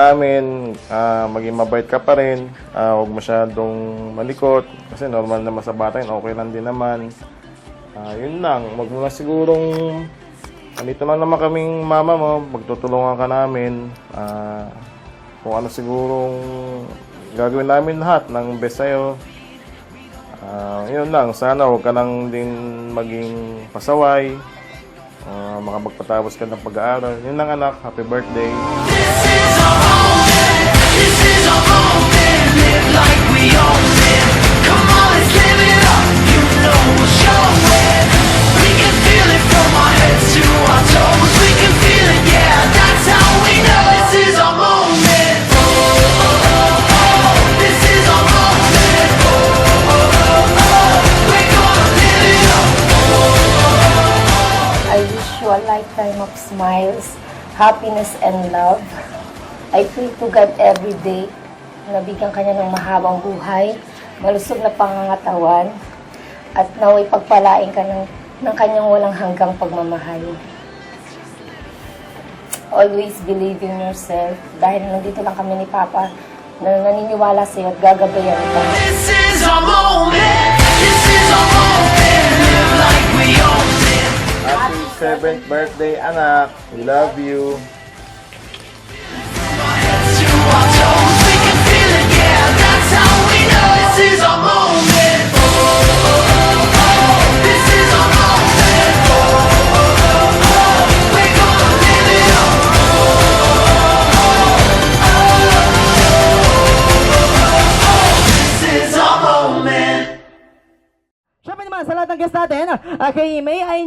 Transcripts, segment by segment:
namin, maging mabait ka pa rin, huwag masyadong malikot, kasi normal naman sa bata yun, okay lang din naman. Yun lang, wag mo na sigurong, andito lang naman kaming mama mo, magtutulungan ka namin, kung ano sigurong gagawin namin lahat ng best sa'yo. Yun lang, sana huwag ka lang din maging pasaway, makapagpatapos ka ng pag-aaral. Yun lang anak, happy birthday. This is our moment. This is our moment. Live like we own it. Come on, let's live it up. You know we'll show it. We can feel it from our heads to our toes. We can feel it, yeah. That's how we know. This is our moment. Oh, oh, oh, oh. This is our moment. Oh, oh, oh, oh. We're gonna live it up. Oh, oh, oh. I wish you a lifetime of smiles, happiness, and love. I pray to God every day na bigyan kanya ng mahabang buhay, malusog na pangangatawan, at naway pagpalain ka ng kanyang walang hanggang pagmamahal. Always believe in yourself dahil nandito lang kami ni Papa na naniniwala sa iyo at gagabayan ka. This is our moment. This is our moment. Live like we own it. Happy 7th birthday anak, we love you. From our heads to our toes, we can feel it, yeah. That's how we know. This is our moment. Oh, oh, oh, oh. This is our moment. Oh, oh, oh, oh. We're gonna live it up. Oh, oh, oh, oh. This is our moment. Siyempre naman, sa lahat ng guests natin, okay, may I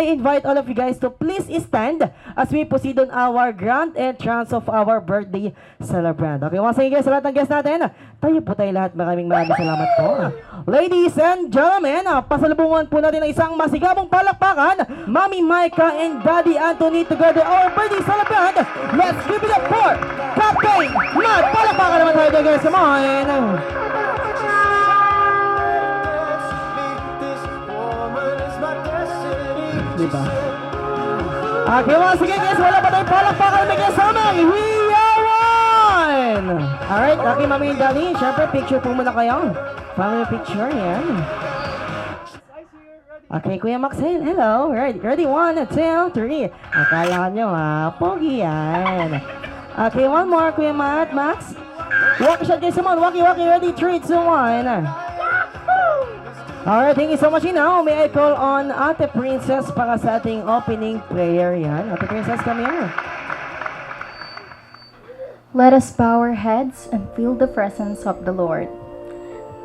invite all of you guys to please stand as we proceed on our grand entrance of our birthday celebrant. Okay, once again, sa lahat ng guests natin, tayo po tayo lahat. Maraming salamat po. Ladies and gentlemen, pasalubungan po natin ang isang masigabong palakpakan, Mami Micah and Daddy Anthony together, our birthday celebrant. Let's give it up for Captain Matt. Palakpakan naman tayo guys, come on. Diba? Okay, once again guys, wala pa tayong palakpakan may kasama. We are one! Alright, okay, Mami and Daddy, syempre picture po muna kayo. Family picture, yan. Okay, Kuya Maxine, hello. Ready, 1, 2, 3. Akala nyo pogi yan. Okay, one more, Kuya Max. Walk shot guys, come on, walkie, ready, 3, 2, 1. Alright, thank you so much. Now, may I call on Ate Princess para sa ating opening prayer yan. Ate Princess, come here. Let us bow our heads and feel the presence of the Lord.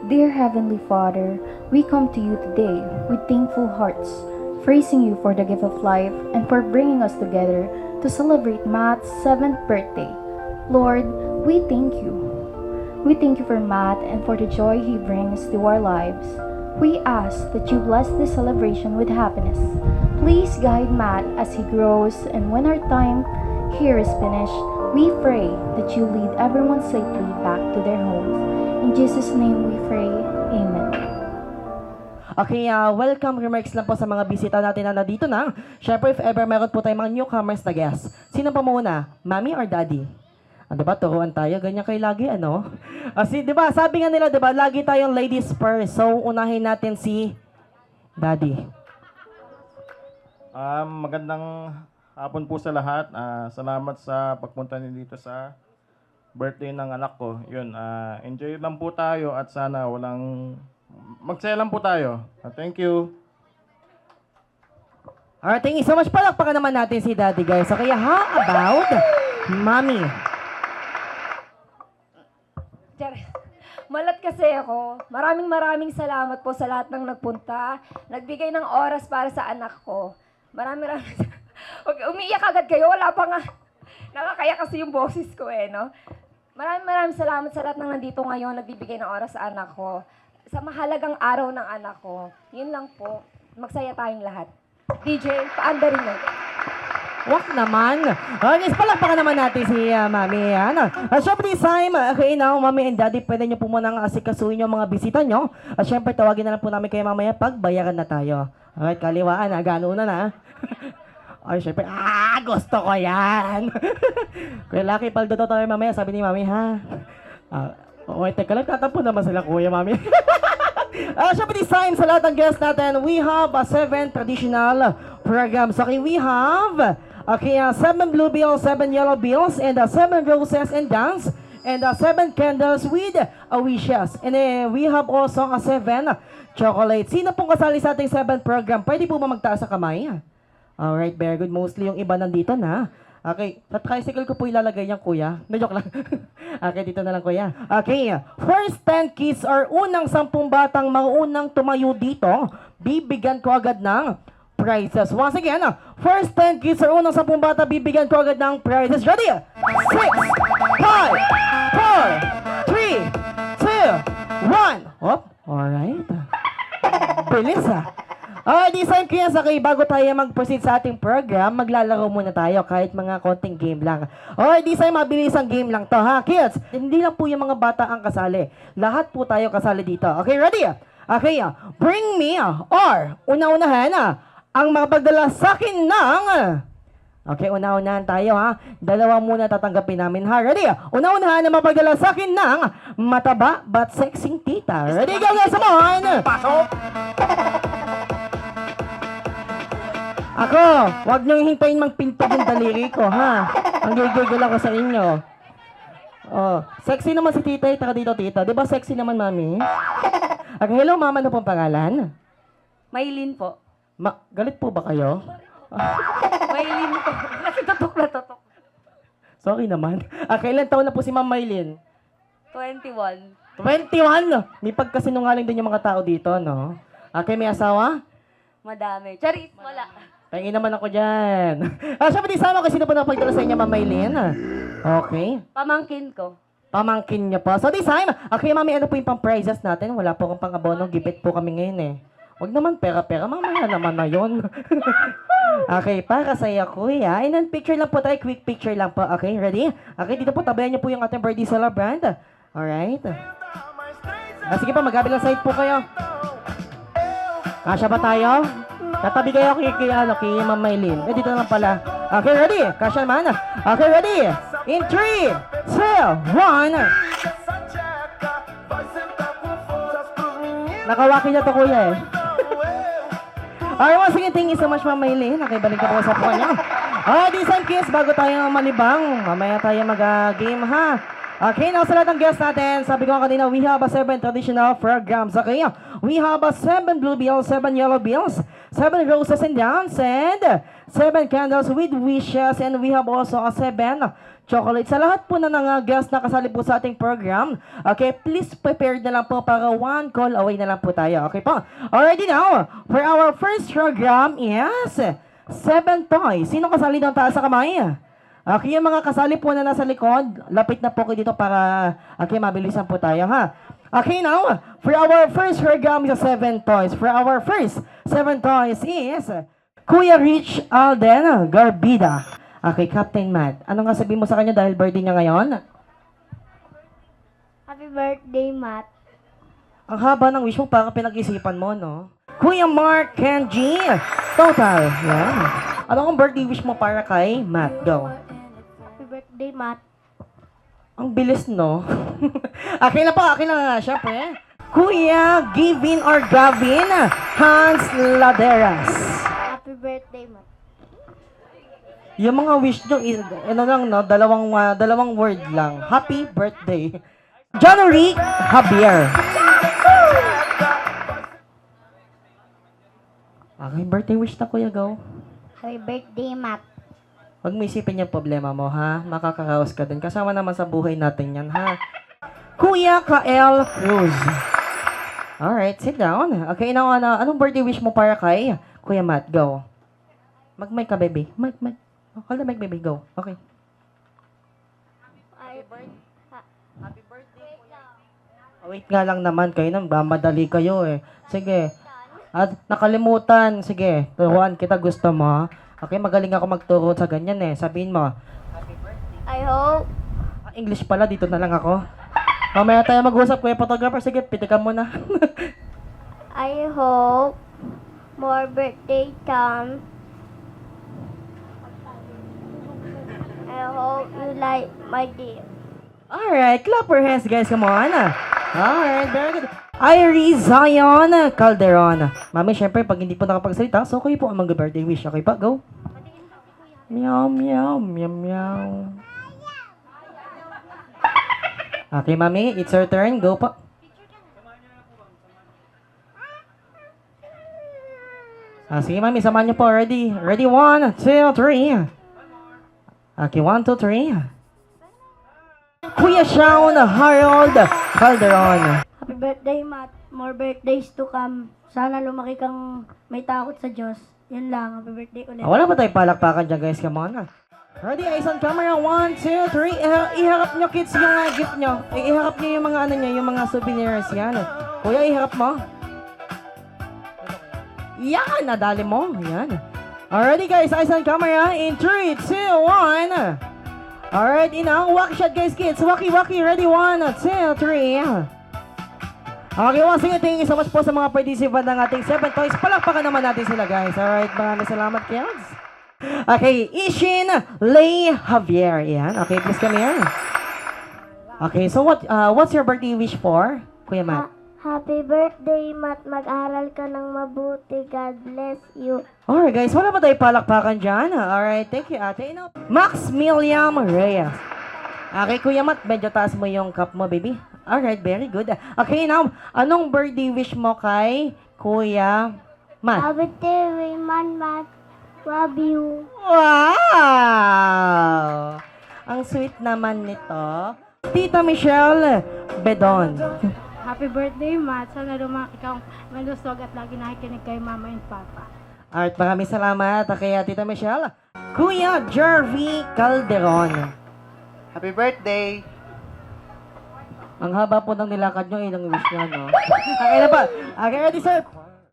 Dear Heavenly Father, we come to you today with thankful hearts, praising you for the gift of life and for bringing us together to celebrate Matt's 7th birthday. Lord, we thank you. We thank you for Matt and for the joy he brings to our lives. We ask that you bless this celebration with happiness. Please guide Matt as he grows, and when our time here is finished, we pray that you lead everyone safely back to their homes. In Jesus' name we pray. Amen. Okay, welcome remarks lang po sa mga bisita natin na nandito na. Syempre, if ever meron po tayong mga newcomers na guests, sino pa muna? Mami or Daddy? Diba, turuan tayo, ganyan kayo lagi, ano? Diba, sabi nga nila, diba, lagi tayong ladies first. So, unahin natin si Daddy. Magandang hapon po sa lahat. Salamat sa pagpunta niyo dito sa birthday ng anak ko. Yun, enjoy lang po tayo at sana magsaya lang po tayo. Thank you. Alright, thank you so much. Palakpakan naman natin si Daddy, guys. So, kaya how about Mommy? Malat kasi ako. Maraming salamat po sa lahat ng nagpunta. Nagbigay ng oras para sa anak ko. Maraming okay, umiiyak agad kayo. Wala pa nga. Nakakaya kasi yung boses ko no? Maraming salamat sa lahat ng nandito ngayon. Nagbibigay ng oras sa anak ko. Sa mahalagang araw ng anak ko. Yun lang po. Magsaya tayong lahat. DJ, paanda rin mo. Wak naman. Okay, palakpakan naman natin si Mami. Syempre this time, okay now, Mami and Daddy, pwede nyo po munang asikasuhin yung mga bisita nyo. Syempre, tawagin na lang po namin kayo mamaya pag bayaran na tayo. Alright, kaliwaan gano'n na. Ay, syempre, gusto ko yan. Kuya Lucky, paldo daw tayo mamaya, sabi ni Mami, ha? Oo, teka lang, tatampo naman sila, Kuya, Mami. Syempre, this time, sa lahat ng guests natin, we have 7 traditional programs. Okay, we have, 7 blue bills, 7 yellow bills, and 7 roses and dance, and 7 candles with wishes. And we have also 7 chocolates. Sino pong kasali sa ating 7 program? Pwede po ba magtaas sa kamay? Alright, very good. Mostly yung iba nandito na. Okay, sa tricycle ko po ilalagay yan, kuya. Na-joke lang. Okay, dito na lang, kuya. Okay, first 10 kids or unang 10 batang maunang tumayo dito, bibigyan ko agad ng prizes. Once again, first 10 kids or unang 10 bata, bibigyan ko agad ng prizes. Ready? 6, 5, 4, 3, 2, 1. Hop, alright. Bilis, this time kaya bago tayo mag-proceed sa ating program, maglalaro muna tayo kahit mga konting game lang. This time mabilis ang game lang to, ha, kids? Hindi lang po yung mga bata ang kasali. Lahat po tayo kasali dito. Okay, ready? Okay, bring me or una-unahan ang makapagdala sa akin ng... Okay, una-unahan tayo, ha? Dalawa muna tatanggapin namin, ha? Ready? Una-unahan ang makapagdala sa akin ng mataba but sexing tita. Ready, go, guys, come on! Pasok! Ako, wag niyong hintayin magpintog yung daliri ko, ha? Ang gigigil ako sa inyo. Sexy naman si tita, taka dito, tita. Di ba sexy naman, mami? Okay, hello, mama, ano pong pangalan? Maylin po. Galit po ba kayo? Maylin po. Natutok na tutok. Sorry naman. Okay, ilan taon na po si Ma'am Maylin? 21. 21! May pagkasinungaling din yung mga tao dito, no? Okay, may asawa? Madami. Charis, wala. Pahingin naman ako dyan. Syempre, di sama ko sino po napagdala sa inyo, Ma'am Maylin. Okay. Pamangkin ko. Pamangkin niya po. So, this time, okay, mami, ano po yung pang-prizes natin? Wala po akong pang-abono. Gipit po kami ngayon, eh. Huwag naman pera-pera. Mamaya naman na yun. Okay, para sa'yo, kuya. And then, picture lang po tayo. Quick picture lang po. Okay, ready? Okay, dito po, tabayan niyo po yung ating birthday celebrant. Alright. Sige pa, magkabilang side po kayo. Kasya ba tayo? Tatabi kayo kay Ma'am Maylin. Dito naman pala. Okay, ready? Kasya naman. Okay, ready? In 3, 2, 1. Nakawaki niya to, kuya, eh. Okay, once again, thank you so much, Ma'am Maylin. Okay, balik ka po sa puwan niyo. This time, kids, bago tayo malibang, mamaya tayo mag-game, ha? Okay, now sa lahat ng guests natin, sabi ko kanina, we have 7 traditional programs, okay? We have 7 blue bills, 7 yellow bills, 7 roses and dance, and 7 candles with wishes, and we have also 7 chocolates. Sa lahat po na ng guests na kasali po sa ating program, okay, please prepare na lang po para 1 call away na lang po tayo, okay po? Alrighty now, for our first program is 7 toys. Sino kasali ng taas sa kamay? Okay, yung mga kasali po na nasa likod, lapit na po kayo dito para, okay, mabilisan po tayo, ha? Okay, now, for our first program is 7 toys. For our first 7 toys is Kuya Rich Alden Garbida. Okay, Captain Matt. Ano nga sabihin mo sa kanya dahil birthday niya ngayon? Happy birthday, Matt. Ang haba ng wish mo, parang pinag-isipan mo, no? Kuya Mark Kenji. Total. Yan. Ano ang birthday wish mo para kay Matt? Go. Happy birthday, Matt. Ang bilis, no? Okay na po, okay na. Siyempre. Kuya Givin or Gavin Hans Laderas. Happy birthday, Matt. Yung mga wish nyo, ano lang, no? Dalawang word lang. Happy birthday. John Rick Javier. Okay, birthday wish na, Kuya. Go. Happy birthday, Matt. Huwag mo isipin yung problema mo, ha? Makakaraos ka din. Kasama naman sa buhay natin yan, ha? Kuya Kael Cruz. Alright, sit down. Okay, now, anong birthday wish mo para kay Kuya Matt? Go. Mag-mic ka, baby. Mic. Hold the mic, baby. Go. Okay. Wait nga lang naman kayo nang madali kayo, eh. Sige. At nakalimutan. Sige, turuan kita, gusto mo, ha? Okay, magaling ako magturo sa ganyan, eh. Sabihin mo. I hope English pala, dito na lang ako. Mamaya tayo mag-usap, kuya photographer. Sige, pitikan mo na. I hope more birthday come hope you like my day. Alright, clap your hands guys, come on. Alright, very good. Iris Zion Calderon. Mami, syempre, pag hindi po nakapagsalita, so kayo po ang mag-birthday wish. Okay pa, go. Meow, meow, meow, meow. Okay, mami, it's your turn. Go po. Sige, mami, samahan niyo po. Ready? Ready, 1, 2, 3. Okay, 1, 2, 3. Kuya Shaun Harold Calderon. Happy birthday, Matt. More birthdays to come. Sana lumaki kang may takot sa Diyos. Yan lang. Happy birthday ulit. Wala ba tayong palakpakan dyan, guys? Come on. Ready, eyes on camera. 1, 2, 3. Iharap nyo, kids, yung gift nyo. Iharap nyo yung mga ano nyo, yung mga souvenirs. Yan. Kuya, iharap mo. Yan, nadali mo. Yan. Alrighty, guys, eyes on camera. In 3, 2, 1. Alright, inang walk shot, guys, kids. Walkie. Ready, 1, 2, 3. Okay, once again, thank you so much po sa mga participant ng ating 7 Toys. Palakpakan naman natin sila, guys. Alright, maraming salamat, kids. Okay, Ishin Lay Javier. Yan. Okay, please come here. Okay, so what's your birthday wish for, Kuya Matt? Happy birthday, Matt. Mag-aral ka ng mabuti. God bless you. Alright, guys, wala ba tayo palakpakan dyan? Alright, thank you, ate. Max Miliam Reyes. Okay, Kuya Matt, medyo taas mo yung cup mo, baby. Alright, very good. Okay, now, anong birthday wish mo kay Kuya Matt? Happy birthday, Matt. Love you. Wow! Ang sweet naman nito. Tita Michelle Bedon. Happy birthday, Matt. Sana lumaki kang malusog at lagi nakikinig kay Mama and Papa. Alright, maraming salamat kay Tita Michelle. Kuya Jervy Calderon. Happy birthday! Ang haba po ng nilakad nyo, ilang wish nyo, no? Okay na pa. Okay, ready, sir?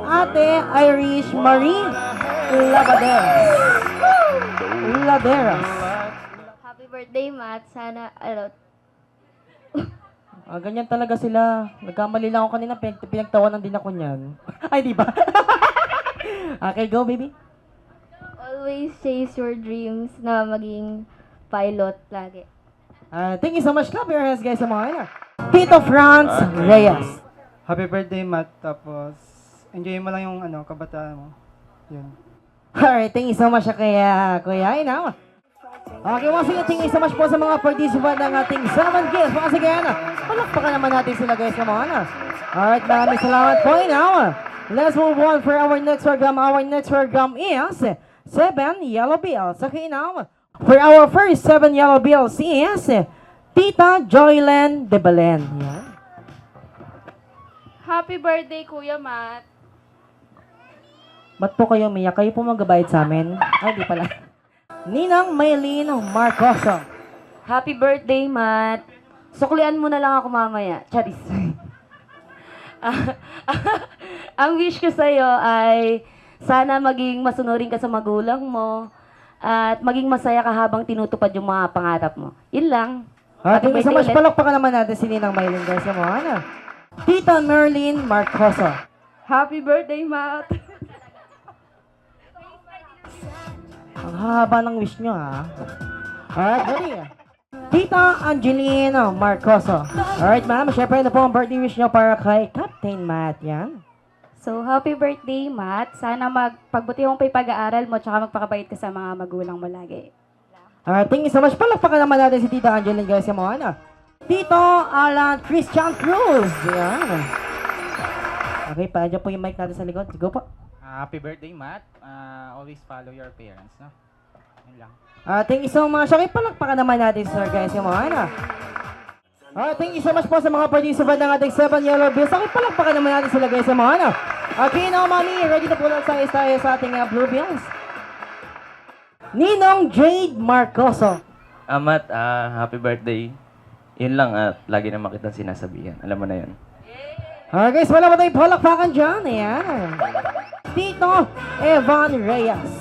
Ate Irish Marie Laderas. Happy birthday, Matt. Sana, Ganyan talaga sila. Nagkamali lang ako kanina, pinagtawanan din ako niyan. Ay, di ba? Okay, go, baby. always chase your dreams na maging pilot lagi. Thank you so much. Clap your hands, guys, sa mga Tito Franz Reyes. Happy birthday, Matt. Tapos, enjoy mo lang yung kabataan mo. Yun. Alright, thank you so much kaya Kuya Inaw. Okay, once again, thank you so much po sa mga participant ng ating 7 Kills. Once again, palakpakan naman natin sila, guys, sa mga Alright, maraming salamat po, Inaw. Let's move on for our next program. Our next program is 7 Yellow Bills. Okay, Inaw. For our first 7 Yellow Bills is Tita Joylen de Belen. Yan. Happy birthday, Kuya Matt. Ba't po kayo umiyak? Kayo po magbabayad sa amin? Ay, di pala. Ninang Maylene Marcoso. Happy birthday, Matt. Suklian mo na lang ako mamaya. Charis. Ang wish ko sa'yo ay sana maging masunurin ka sa magulang mo at maging masaya ka habang tinutupad yung mga pangarap mo. Yun lang. Thank you so much. ulit. Palakpakan naman natin si Ninang Maylene, guys. Sa mga Tita Merlin Marcoso. Happy birthday, Matt. Ang haba ng wish nyo, ha? Alright, ready? Tita Angelina Marcoso. Alright, ma'am. Siyempre na po ang birthday wish nyo para kay Captain Matt. Yan. So, happy birthday, Matt. Sana pagbuti mong pag-aaral mo tsaka magpakabait ka sa mga magulang mo lagi. Alright, thank you so much. Palakpakan naman natin si Tita Angelina, guys. Sa mga Tito Alan Christian Cruz. Yan. Okay, paadya po yung mic natin sa likod. Go po. Happy birthday, Matt. Always follow your parents, no? Yun lang. Thank you so much. Okay, palakpakan naman natin, sir, guys. Yung mga thank you so much po sa mga participant ng ating 7 Yellow Bills. Okay, palakpakan naman natin sila, guys. Yung mga okay, now, mami, ready na po lang tayo sa ating Blue Bills. Ninong Jade Marcoso. Matt, happy birthday. Yun lang at lagi naman kita sinasabihan. Alam mo na yun. Alright, guys, wala ba tayong palakpakan dyan? Ayan. Tito Evan Reyes.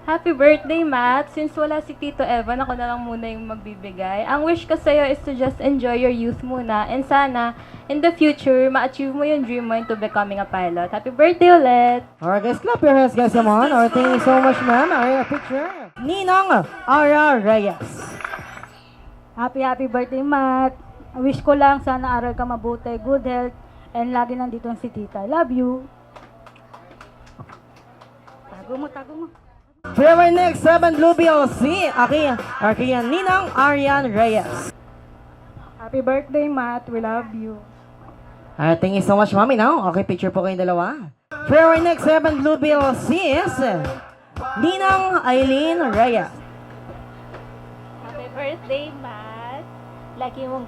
Happy birthday, Matt! Since wala si Tito Evan, ako na lang muna yung magbibigay. Ang wish ko sa'yo is to just enjoy your youth muna. And sana, in the future, ma-achieve mo yung dream mo into becoming a pilot. Happy birthday ulit! Alright guys, clap your hands guys, come on. Alright, thank you so much ma'am. Alright, a picture. Ninang Ara Reyes. Happy birthday, Matt. Wish ko lang sana aral ka mabuti, good health, and lagi nandito si tita. I love you. Tago mo. For our next 7 Blue BLC, Akian Ninang Arian Reyes. Happy birthday, Matt. We love you. Alright, thank you so much mami now. Okay, picture po kayong dalawa. For our next 7 Blue BLC is Ninang Aileen Reyes. Happy birthday, Matt! Lagi mong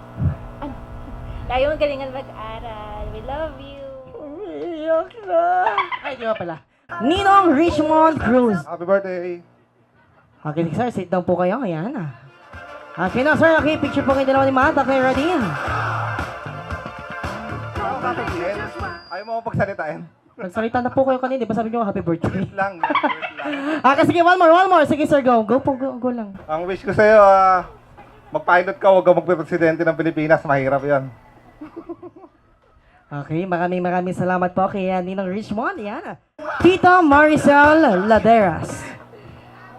galingan mag-aral. We love you! Iyak na. Ay, di ba pala? Ninong Richmond Cruz. Happy birthday! Okay, sir, sit down po kayo. Ayan. Okay na, sir. Okay, picture po kayo dalawa ni Matt. Okay, ready? Ayaw mo akong pagsalitain. Nagsalita na po kayo kanina. Di ba sabi niyo happy birthday? Lang. Okay, sige, one more. Sige, sir, go. Go lang. Ang wish ko sa'yo, mag-pilot ka, huwag ka magpe-presidente ng Pilipinas. Mahirap yan. Okay, maraming salamat po kay Ninong Richmond. Yan. Tita Maricel Laderas.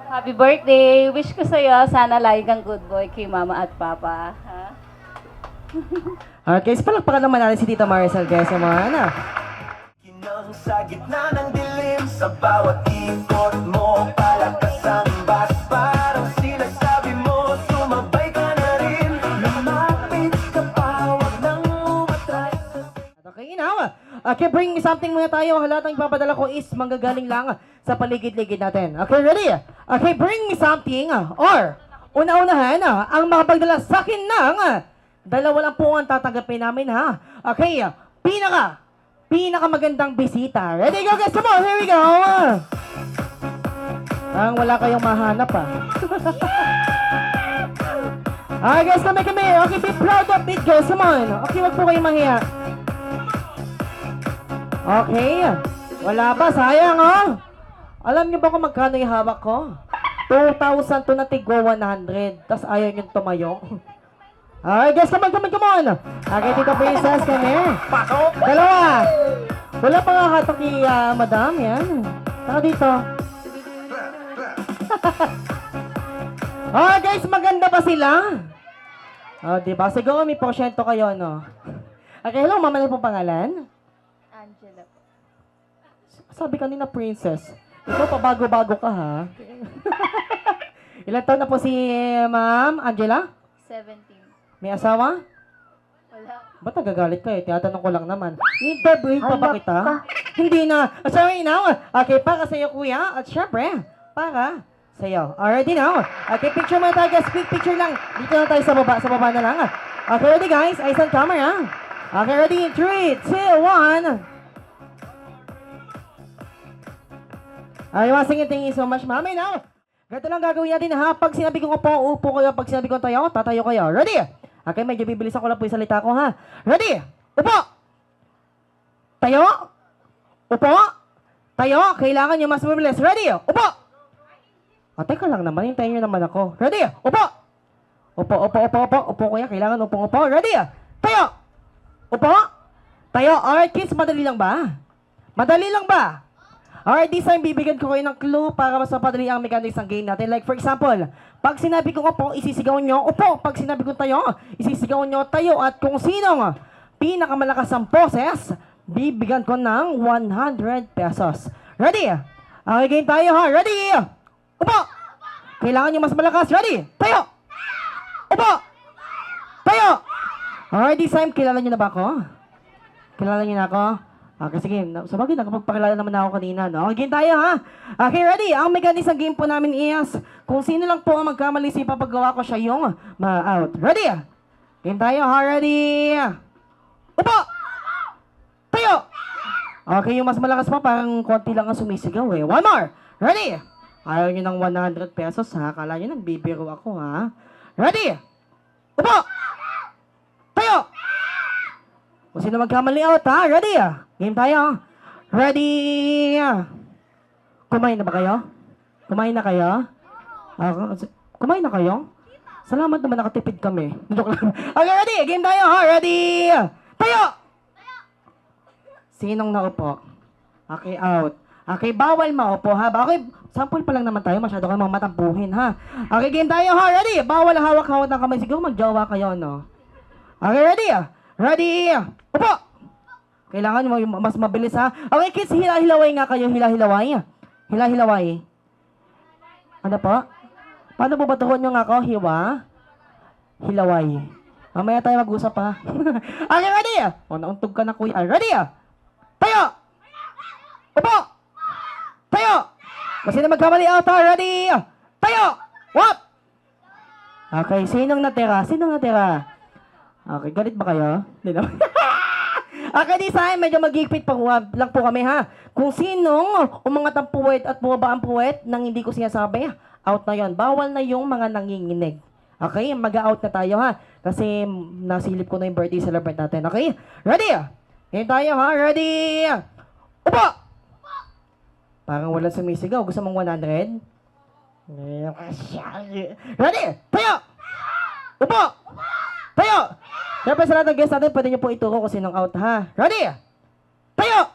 Happy birthday! Wish ko sa'yo, sana lagi kang good boy kay mama at papa. Ha? Alright, guys, palakpakan naman natin si Tita Maricel, guys. Yung mga ano. Kinang sa gitna ng dilim, sa bawat ikot mo, palakas ang bas. Parang sinasabi mo, sumabay ka na rin. Lumapit ka pa, wag nang umatras. Okay, now, okay, bring something muna tayo. Halatang ipapadala ko is manggagaling lang sa paligid-ligid natin. Okay, ready? Okay, bring me something or una-unahan ang makapagdala sa akin ng dalawa lang po ang tatanggapin namin, ha? Okay, pinaka magandang bisita. Ready, go guys, come on, here we go. Ang wala kayong mahanap, ha? Okay, guys, kami. Okay, be proud of it, guys. Come on. Okay, wag po kayong mahiya. Okay. Wala ba? Sayang, oh. Alam niyo ba kung magkano yung hawak ko? 2,000 to na tigwa 100. Tapos ayaw niyong tumayo. Alright, guys, come on. Okay, Tito Princess, kami. Dalawa. Wala pa nga hatak kay madam, yan. Saka dito. Alright, guys, maganda ba sila? Oh, diba? Siguro may porsyento kayo, no? Okay, hello, mama na po pangalan? Angela po. Sabi kanina, princess. Ikaw pa bago-bago ka, ha? Ilan taon na po si Ma'am Angela? 17. May asawa? Wala. Ba't nagagalit ka eh? Tinatanong ko lang naman. Interview pa ba kita? Hindi na. Sorry now. Okay, para sa iyo, kuya. At syempre, para sa iyo. Already now. Okay, picture muna tayo, guys. Quick picture lang. Dito na tayo sa baba. Sa baba na lang. Okay, ready, guys? Eyes on camera. Okay, ready? 3, 2, 1. Ay, thank you so much, mami. Now, ganito lang gagawin natin, ha? Pag sinabi ko upo, upo kayo. Pag sinabi ko tayo, tatayo kayo. Ready? Okay, medyo bibilisan ko lang po yung salita ko, ha? Ready? Upo! Tayo! Upo! Tayo! Kailangan nyo mas mabilis. Ready? Upo! Teka lang naman. Hintayin nyo naman ako. Ready? Upo! Upo, kuya. Kailangan upo. Ready? Tayo! Upo! Tayo. Alright, kids. Madali lang ba? Alright, this time bibigyan ko kayo ng clue para mas mapadali ang mechanics ng game natin. Like for example, pag sinabi ko upo, isisigaw nyo upo. Pag sinabi ko tayo, isisigaw nyo tayo. At kung sinong pinakamalakas ang poses, bibigyan ko ng 100 pesos. Ready? Okay, game tayo, ha? Ready? Upo! Kailangan nyo mas malakas. Ready? Tayo! Upo! Tayo! Alright, this time, kilala nyo na ba ako? Kilala nyo na ako? Okay, sige. Sa bagay, nakapagpakilala naman ako kanina, no? Game tayo, ha? Okay, ready? Ang mechanics ng game po namin is, kung sino lang po ang magkamali sa ipapagawa ko siya yung ma-out. Ready? Game tayo, ha? Ready? Upo! Tayo! Okay, yung mas malakas pa, parang konti lang ang sumisigaw, eh. One more! Ready? Ayaw nyo ng 100 pesos, ha? Akala nyo nagbibiro ako, ha? Ready? Upo! Tayo! Kung sino magkamali out, ha? Ready? Game tayo. Ready? Kumain na ba kayo? Kumain na kayo? Kumain na kayo? Salamat naman nakatipid kami. Joke lang. Okay, ready? Game tayo, ha? Ready? Tayo! Sinong naupo? Okay, out. Okay, bawal maupo, ha? Okay, sample pa lang naman tayo. Masyado kayo mamatampuhin, ha? Okay, game tayo, ha? Ready? Bawal hawak-hawak ng kamay. Siguro magjowa kayo, no? Okay, ready? Ready? Upo! Kailangan mo mas mabilis, ha? Okay, kids, hila-hilaway nga kayo. Hila-hilaway. Hila-hilaway. Ano po? Paano po batuhan nyo nga ako? Hiwa? Hilaway. Mamaya tayo mag-usap, ha? Okay, ready? O, nauntog ka na, kuya. Ready? Tayo! Upo! Tayo! Kasi na magkamali out, ha? Ready? Tayo! Wap! Okay, sinong natira? Sinong natira? Okay, galit ba kayo? Hindi naman. Okay, di sa akin, medyo magigpit pa lang po kami, ha? Kung sinong umangat ang puwet at bumaba ang puwet nang hindi ko sinasabi, out na yon. Bawal na yung mga nanginginig. Okay? Mag-out na tayo, ha? Kasi nasilip ko na yung birthday celebrate natin. Okay? Ready? Ngayon tayo, ha? Ready? Upo! Parang walang sumisigaw. Gusto mong 100? Ready? Tayo! Upo! Tayo! Siyempre sa lahat ng guest natin, pwede niyo po ituro kung sinong out, ha? Ready? Tayo!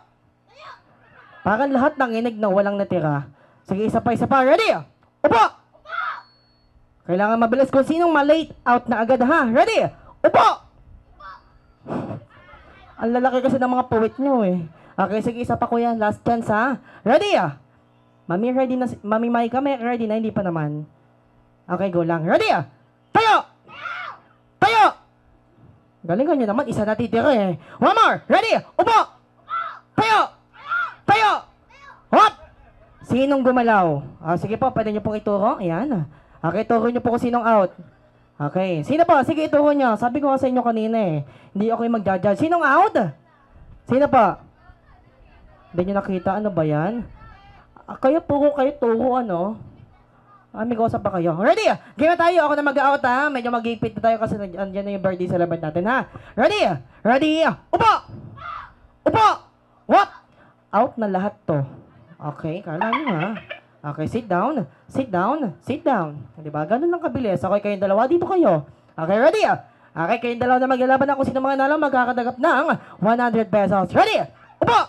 Parang lahat ng inig na walang natira. Sige, isa pa, isa pa. Ready? Upo! Kailangan mabilis kung sinong malate out na agad, ha? Ready? Upo! Ang lalaki kasi ng mga puwit nyo, eh. Okay, sige, isa pa, kuya. Last chance, ha? Ready? Mami, ready na. Mami, Maika, ready na. Hindi pa naman. Okay, go lang. Ready? Tayo! Tayo! Galingan nyo naman. Isa na titira, eh. One more. Ready? Upo! Tayo! Tayo! Hop! Sinong gumalaw? Sige po, pwede nyo pong ituro. Ayan. Okay, turo nyo po kung sinong out. Okay. Sino po? Sige, ituro nyo. Sabi ko sa inyo kanina, eh. Hindi ako yung mag-judge. Sinong out? Sino po? Hindi nyo nakita. Ano ba yan? Kayo puro kayo turo, ano? May kausap pa kayo. Ready? Game na tayo. Ako na mag-out, ha? Medyo mag-ipit na tayo kasi andyan na yung birthday celebrate natin, ha? Ready? Ready? Upo! Upo! What? Out na lahat to. Okay, kala nyo, ha? Okay, sit down. Sit down. Sit down. Diba? Ganun lang kabilis. Okay, kayong dalawa. Dito kayo. Okay, ready? Okay, kayong dalawa na maglalaban na kung sino mga nalo magkakadagap ng 100 pesos. Ready? Upo!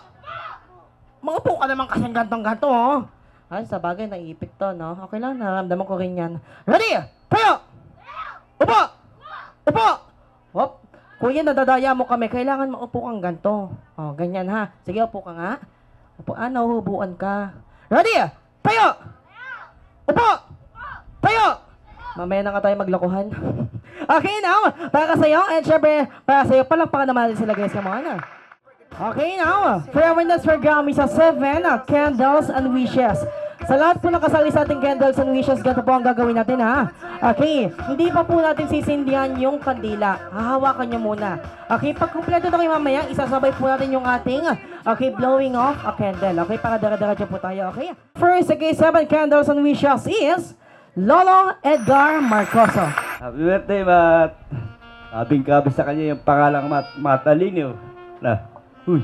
Maupo ka naman kasi gantong-ganto, oh. Ay, sa bagay, naiipit to, no? Okay lang, nararamdaman ko rin yan. Ready? Tayo! Upo! Upo! Hop! Kuya, nadadaya mo kami. Kailangan maupo kang ganto. Oh, ganyan, ha? Sige, upo ka nga. Upo, nahuhubuan ka. Ready? Tayo! Upo! Tayo! Mamaya na nga tayo maglokohan. Okay, now, para sa'yo, and syempre, para sa'yo, palakpakan naman natin sila, guys. Come on. Okay, now, for our next program is 7 candles and wishes. Sa lahat po nakasali sa ating candles and wishes, ganito po ang gagawin natin, ha? Okay, hindi pa po natin sisindihan yung kandila. Hahawakan nyo muna. Okay, pag kumpleto na kayo mamaya, isasabay po natin yung ating, okay, blowing off a candle. Okay, para dara-dara po tayo, okay? First, okay, 7 candles and wishes is Lolo Edgar Marcoso. Happy birthday, Matt! Kabing-kabi sa kanya yung pangalang matalino. Na, huy!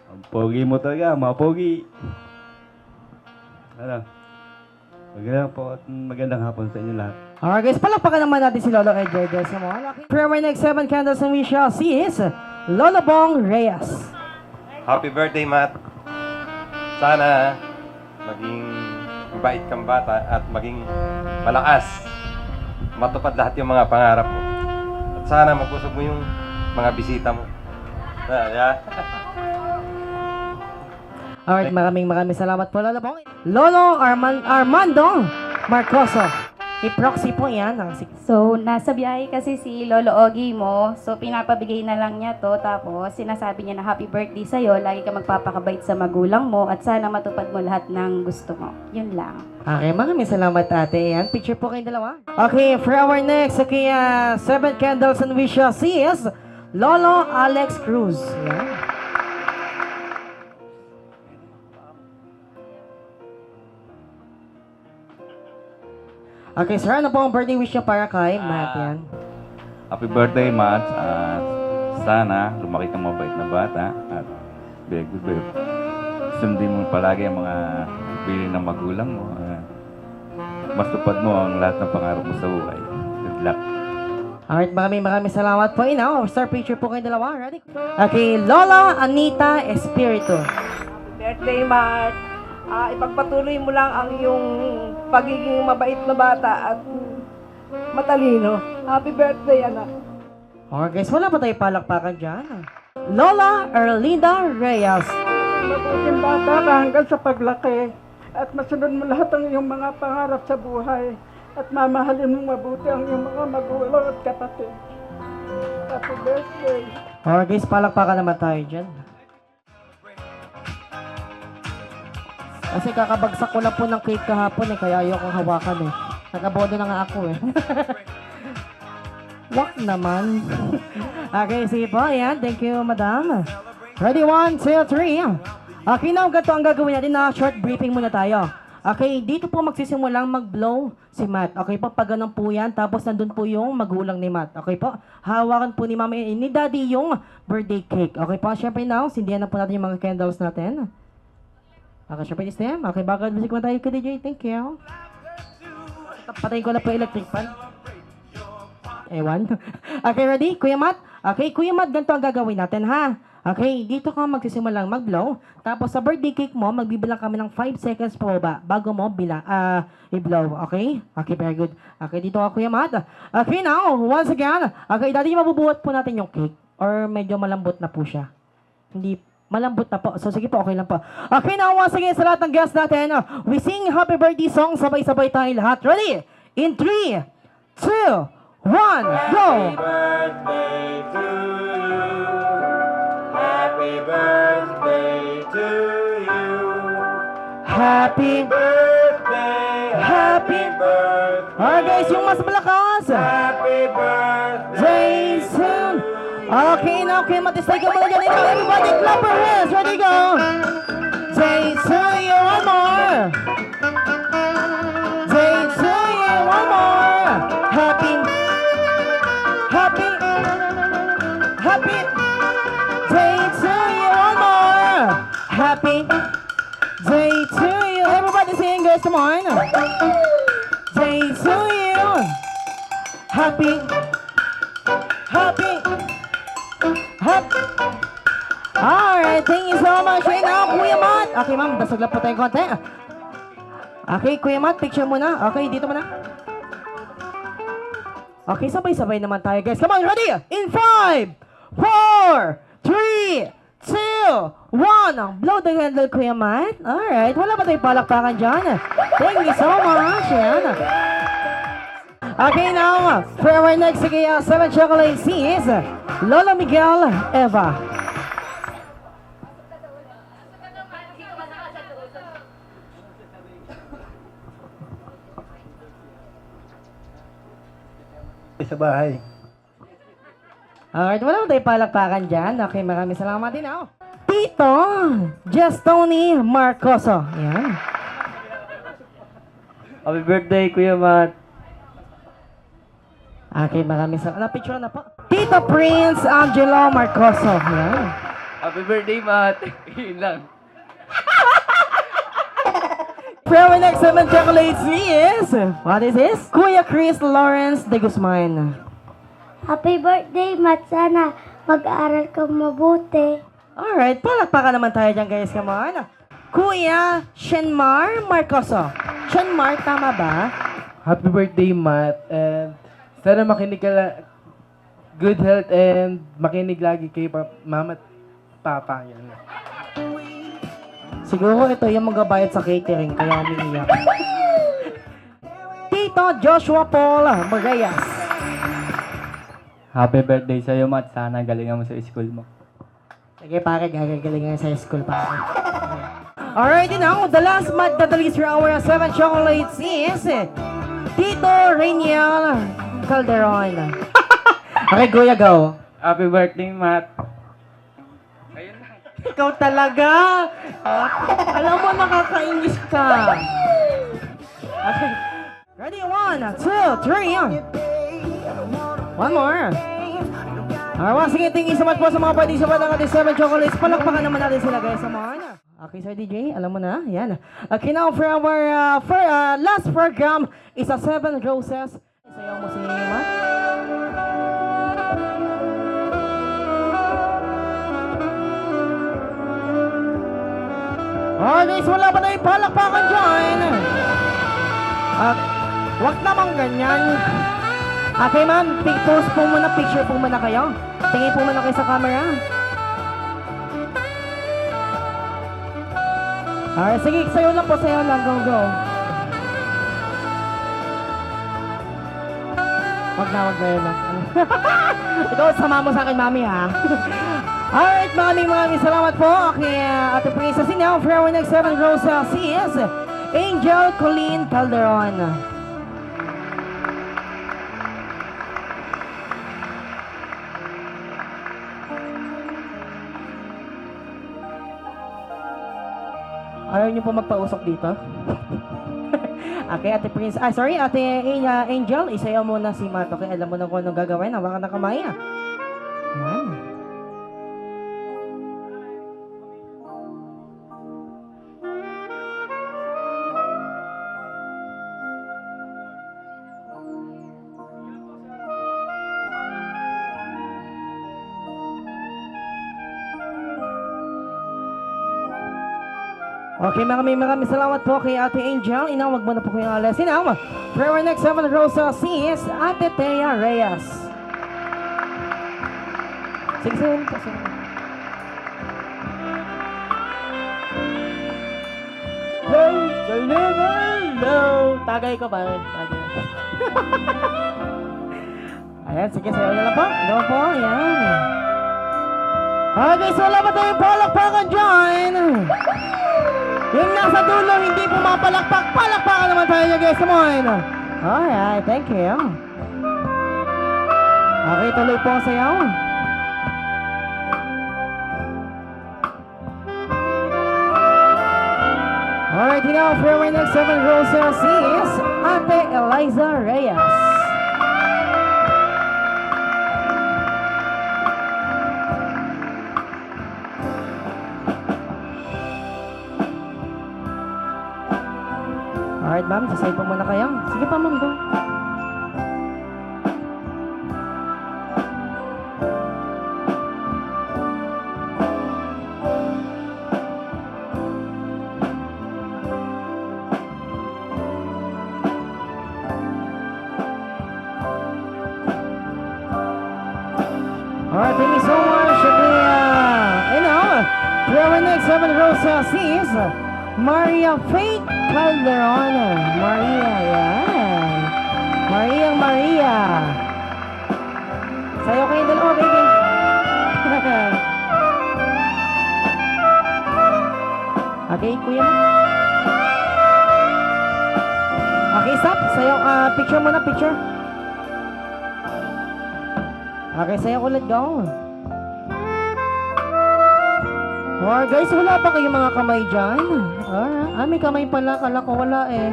Ang pogi mo talaga, mga pogi. Ano? Magandang hapon sa inyo lahat. Alright guys, palakpakan naman natin si Lolo Edgar. For our next 7 candles and wishes is Lolo Bong Reyes. Happy birthday, Matt. Sana maging bait kang bata at maging malakas. Matupad lahat yung mga pangarap mo. At sana mabusog mo yung mga bisita mo. Yeah. Alright, maraming salamat po, Lolo Bong. Lolo Armando Marcoso. I-proxy po yan. So, nasa biyahe kasi si Lolo Ogie mo. So, pinapabigay na lang niya to. Tapos, sinasabi niya na happy birthday sa'yo. Lagi ka magpapakabait sa magulang mo. At sana matupad mo lahat ng gusto mo. Yun lang. Okay, maraming salamat, ate. Yan, picture po kayong dalawa. Okay, for our next, okay, 7 candles and wishes is Lolo Alex Cruz. Yan. Okay, sir, ano po ang birthday wish niyo para kay Matt yan? Happy birthday, Matt. At sana lumaki kang mabait na bata. At sundin mo palagi ang mga nagbili ng magulang mo. Mas tupad mo ang lahat ng pangarap mo sa buhay. Good luck. Alright, maraming salamat po. Now, star picture po kayo dalawa. Ready? Okay, Lola Anita Espiritu. Birthday, Matt. Ipagpatuloy mo lang ang iyong pagiging mabait na bata at matalino. Happy birthday, anak. Alright guys, wala pa tayo palakpakan dyan. Lola Erlinda Reyes. Mabuting bata ka hanggang sa paglaki at masunod mo lahat ang iyong mga pangarap sa buhay at mamahalin mo mabuti ang iyong mga magulang at kapatid. Happy birthday. Alright guys, palakpakan naman tayo dyan. Kasi kakabagsak ko lang po ng cake kahapon kaya ayokong hawakan Nag-abono na nga ako Wak naman. Okay, sige po. Ayan, thank you, madam. Ready, 1, 2, 3. Okay, now, ganito ang gagawin natin na short briefing muna tayo. Okay, dito po magsisimulang mag-blow si Matt. Okay po, pag ganun po yan. Tapos nandun po yung magulang ni Matt. Okay po, hawakan po ni mama ni daddy yung birthday cake. Okay po, syempre now, sindihan na po natin yung mga candles natin. Okay, syempre ni Stem. Okay, background music mo tayo ka DJ. Thank you. Patayin ko na po yung electric fan. Ewan. Okay, ready? Kuya Matt? Okay, Kuya Matt, ganito ang gagawin natin, ha? Okay, dito ka magsisimulang mag-blow. Tapos sa birthday cake mo, magbibilang kami ng 5 seconds po ba bago mo i-blow. Okay? Okay, very good. Okay, dito ka, Kuya Matt. Okay, now, once again. Okay, dati mabubuhat po natin yung cake. Or medyo malambot na po siya. Hindi, malambot na po. So, sige po, okay lang po. Okay, now, once again, sa lahat ng guests natin, we sing happy birthday song. Sabay-sabay tayo lahat. Ready? In 3, 2, 1, go! birthday to you. Happy birthday to you. Happy Birthday. Happy birthday. Alright guys, yung mas malakas. Happy birthday. Jason. Okay, now, okay, matisay ka muna dyan. Now, everybody, clap your hands. Ready, go. Jason, you one more. Jason, you one more. Happy day to you, one more. Happy day to you. Everybody sing, guys, come on. Day to you. Happy. Alright, thank you so much. Right now, Kuya Matt. Okay, ma'am, dasag lang po tayong konti. Okay, Kuya Matt, picture muna. Okay, dito muna. Okay, sabay-sabay naman tayo, guys. Come on, ready? In 5, 4, 3, 2, 1. Blow the candle, Kuya Matt. Alright, wala ba tayong palakpakan dyan? Thank you so much. Yan. Okay, now, for our next 7 chocolates is Lola Miguel Eva. Sa bahay. Alright, wala mo tayo palakpakan dyan. Okay, maraming salamat din ako. Tito Justoni Marcoso. Yan. Happy birthday, Kuya Matt. Okay, maraming salamat. Picture na po. Tito Prince Angelo Marcoso. Yan. Happy birthday, Matt. Yun lang. For our next 7 chocolates is, what is this? Kuya Chris Lawrence de Guzman. Happy birthday, Matt. Sana mag-aaral ka mabuti. Alright, palakpakan naman tayo dyan, guys. Come on. Kuya Shenmar Marcoso. Shenmar, tama ba? Happy birthday, Matt. And sana makinig ka good health and makinig lagi kay mama at papa. Yan. Siguro ito yung magabayad sa catering, kaya umiiyak. Tito Joshua Paul Marias. Happy birthday sa'yo, Matt. Sana galingan mo sa school mo. Sige pare, gagalingan sa school pare. Alright, now, the last Matt that leads for our 7 chocolates is Tito Rainiel Calderon. Okay, Kuya, go. Happy birthday, Matt. Ikaw talaga. Alam mo, nakakainis ka. Okay. Ready? 1, 2, 3. One more. Alright, sige, tingin samat po sa mga pwede sa batang ating 7 chocolates. Palakpakan naman natin sila, guys. Come on. Okay, Sir DJ, alam mo na. Yan. Okay, now for our last program is a 7 Roses. Isayaw mo si Matt. Alright guys, wala ba na yung palakpakan dyan? Wag naman ganyan. Okay ma'am, pose po muna, picture po muna kayo. Tingin po muna kayo sa camera. Alright, sige, sayo lang po, sayo lang, go, go. Wag na yun na. Ikaw, sama mo sa akin, mami, ha? Alright, maraming salamat po. Okay, Ate Princess, now for our next 7 Roses is Angel Colleen Calderon. Ayaw niyo po magpausok dito? Okay, Ate Prince. Sorry, Ate Angel. Isayaw muna si Matt. Okay, alam mo na kung anong gagawin. Hawakan na kamay. Yan. Okay, maraming salamat po kay Ate Angel. Inawag mo na po kayong alas. Now, for our next 7 Roses is Ate Thea Reyes. Sige, sige. Tagay ko ba? Tagay. Ayan, sige, sayo na lang po. Ito po, ayan. Okay, so wala ba tayong palakpakan dyan? Yung nasa dulo, hindi pumapalakpak. Palakpakan naman tayo, guys. Come on. Alright, thank you. Okay, tuloy po ang sayaw. Alright, now for our next 7 Roses is Ate Eliza Reyes. Alright, ma'am. Sasay po muna kayo. Sige pa, ma'am. Go. Alright, thank you so much. And now, for our next 7 Roses is Maria Faith Calderon. Maria, yan. Maria. Sayo kayong dalawa, baby. Okay, kuya mo. Okay, stop. Sayo, picture muna, picture. Okay, sayo ulit, go. Alright guys, wala pa kayong mga kamay dyan? May kamay pala, kala ko wala eh.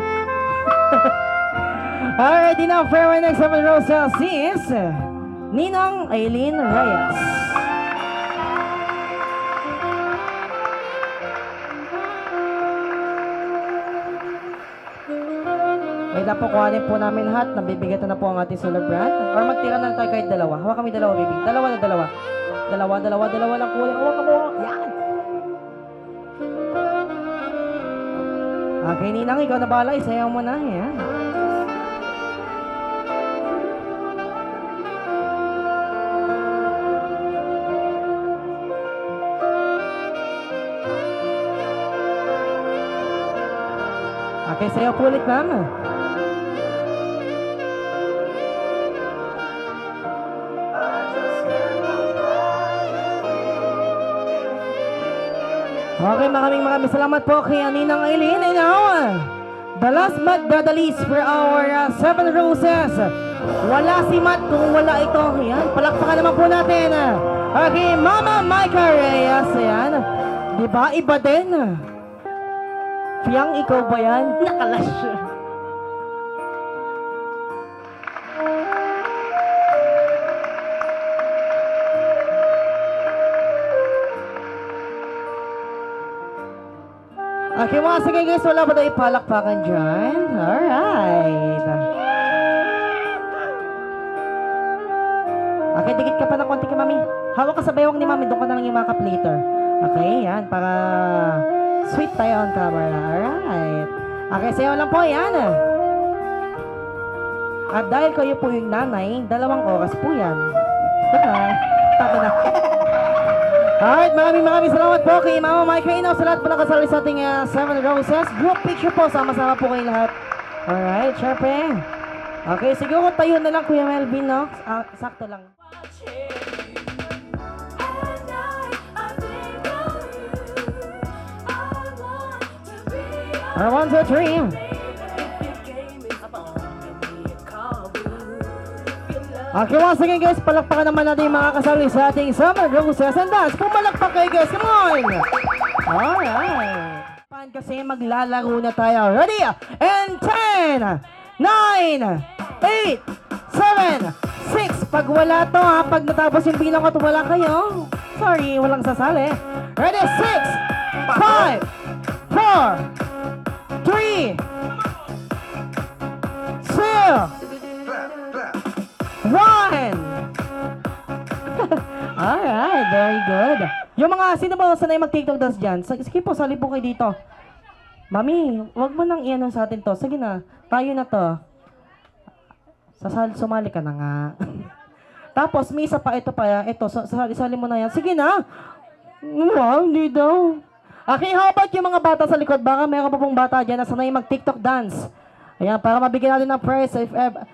Alright, now for our next 7 Roses is Ninang Aileen Reyes. Wait lang po, kuhanin po namin lahat. Nabibigatan na po ang ating celebrant. Or magtira na lang tayo kahit dalawa. Hawa kami dalawa, baby. Dalawa lang kunin. Hawa ka mo. Yan! Okay, Ninang, ikaw na bala. Isayaw mo na. Yan. Okay, sayaw po ulit, ma'am. Okay, maraming salamat po kay Ninang Aileen. And now, the last but not the least for our 7 Roses. Wala si Matt kung wala ito. Yan, palakpakan naman po natin. Okay, Mama Micah Reyes. Yan. Diba, iba din. Fiyang, ikaw ba yan? Nakalash. Okay, once again guys, wala ba tayo palakpakan dyan? Alright. Okay, dikit ka pa ng konti kay mami. Hawak ka sa baywang ni mami, doon ka na lang yung makeup later. Okay, yan, para sweet tayo on camera. Alright. Okay, sayo lang po, yan. At dahil kayo po yung nanay, 2 oras po yan. Bye. Tabi na. Alright, maraming salamat po kay Mama Mike Reino sa lahat po nakasali sa ating 7 Roses. Group picture po, sama-sama po kayo lahat. Alright, syempre. Okay, siguro tayo na lang Kuya Melvin, no? Sakto lang. Alright, 1, 2, 3. Okay, once again guys, palakpakan naman natin yung mga kasali sa ating Summer Roses and Dance. Pumalakpak kayo guys, come on! Alright. Kasi maglalaro na tayo. Ready? And 10, 9, 8, 7, 6. Pag wala to ha, pag natapos yung binakot, wala kayo. Sorry, walang sasali. Ready? 6, 5, 4, 3, 2, 1! Alright, very good. Yung mga, sino ba sanay mag-TikTok dance dyan? Sige po, sali po kayo dito. Mami, wag mo nang iyan sa atin to. Sige na, tayo na to. Sumali ka na nga. Tapos, may isa pa, ito, sali mo na yan. Sige na. Wow, hindi daw. Okay, how about yung mga bata sa likod? Baka meron pa pong bata dyan na sanay mag-TikTok dance. Ayan, para mabigyan natin ng prize if ever.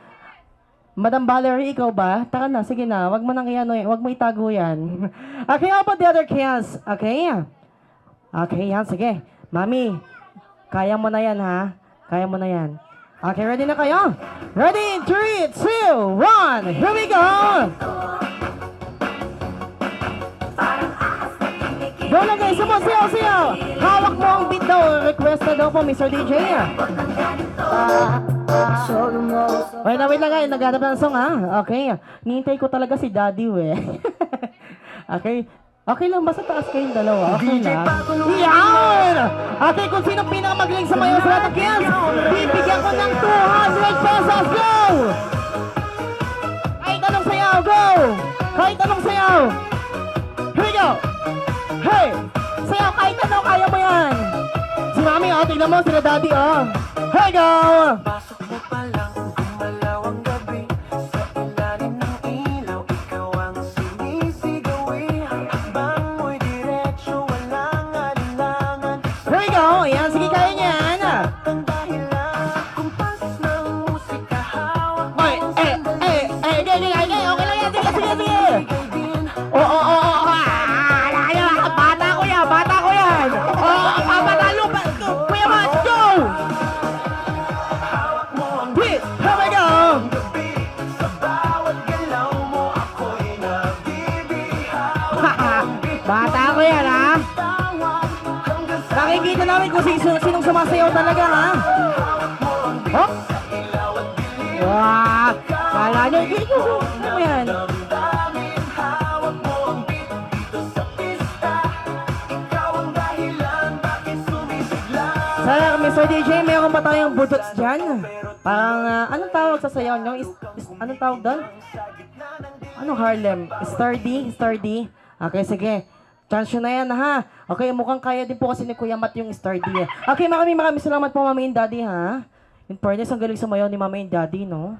Madam Valerie, ikaw ba? Taka na, sige na. Wag mo nang wag mo itago yan. Okay, how about the other kids? Okay? Okay, yan, sige. Mami, kaya mo na yan, ha? Kaya mo na yan. Okay, ready na kayo? Ready? 3, 2, 1, here we go! Go lang guys, siyaw! Hawak mo ang beat daw. Request na daw po, Mr. DJ. Wait lang guys, naghanap ng song ha. Okay, nihintay ko talaga si Daddy Okay, okay lang, basta taas kayong dalawa. Okay na. Yan! Okay, kung sino pinakamagaling sa mayo sa lahat ng kids, bibigyan ko ng 200 pesos. Go! Kahit anong sayaw, go! Kahit anong sayaw. Here we go! Hey! Sayaw, kahit ano, kaya mo yan. Si Mami, oh, tignan mo, sila Daddy, oh. Here we go! Bata ko yan, ha? Nakikita namin kung sinong sumasayaw talaga, ha? Oh? Wow! Kala nyo, ano mo yan? Sana, Mr. DJ, meron ba tayong butots dyan? Parang, anong tawag sa sayaw nyo? Anong tawag doon? Anong Harlem? Sturdy? Okay, sige. Chance na yan, ha? Okay, mukhang kaya din po kasi ni Kuya Matt yung Sturdy. Okay, maraming salamat po, Mami and Daddy, ha? In fairness, ang galing sumayaw ni Mami and Daddy, no?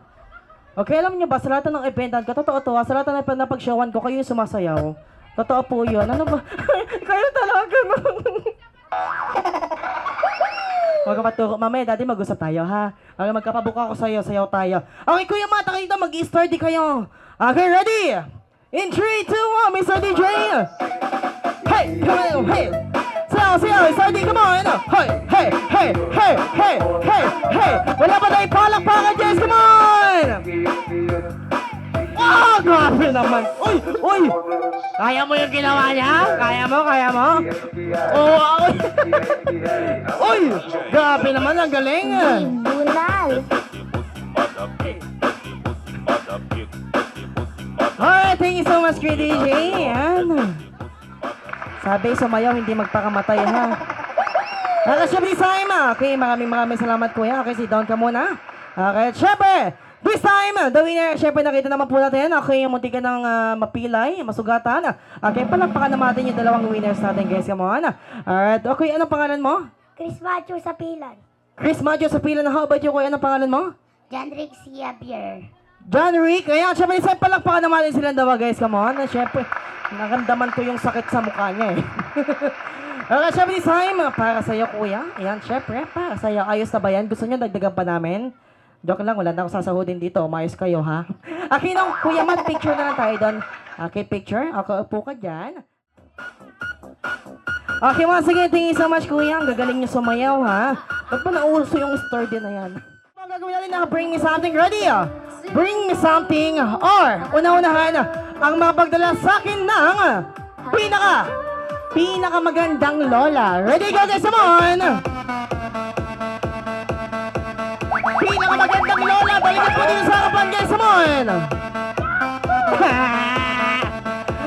Okay, alam niyo ba, sa lahat ng eventan ko, totoo to, sa lahat ng napag-showan ko, kayo yung sumasayaw. Totoo po yun. Ano ba? Kayo talaga, no? Huwag ka maturo. Mamaya, Daddy, mag-usap tayo, ha? Okay, magkapabuka ako sa'yo, sayaw tayo. Okay, Kuya Matt, kayo dito, mag-Sturdy kayo. Okay, ready? In 3, 2, 1, Mr. DJ! Hey, come on, hey! Sayaw, Sturdy, come on! Hey! Wala ba tayong palakpakan, Jess? Come on! Oh, grabe naman! Uy! Kaya mo yung ginawa niya? Kaya mo? Oh, uy! Grabe naman, ang galing! Bunal! Alright, thank you so much, Kuya DJ. Yan. Sabi, sumayaw, hindi magpakamatay, ha? Syempre, this time, okay, maraming salamat kuya. Okay, sit down ka muna. Okay, syempre, this time, the winner, syempre nakita naman po natin, okay, munti ka ng mapilay, masugatan. Okay, palakpakan naman natin yung dalawang winners natin, guys, come on. Alright, okay, anong pangalan mo? Chris Macho sa pilan. Chris Maggio sa pila na, how about you, kuya, anong pangalan mo? John Rick Siabier. John Rick, ayan, syempre, isang palakpakan naman natin silang dalawa, guys, come on. Syempre, naramdaman ko yung sakit sa mukha niya, eh. Okay, syempre, this time, para sa'yo, kuya. Ayan, syempre, para sa'yo. Ayos na ba yan? Gusto niyo dagdagan pa namin? Joke lang, wala na akong sasahudin dito. Umayos kayo, ha? Okay, nung kuya man, picture na lang tayo doon. Okay, picture. Okay, upo ka dyan. Okay, mga sige, thank you so much, kuya. Ang gagaling niyo sumayaw, ha? Ba't pa nauso yung store din na yan? Ang gagawin natin na bring me something. Ready? Bring me something. Or, una-unahan, ang mapagdala sa akin ng pinakamagandang lola. Ready, go, guys, come on! Pinakamagandang lola. Balikan po dito sa harapan, guys, come on!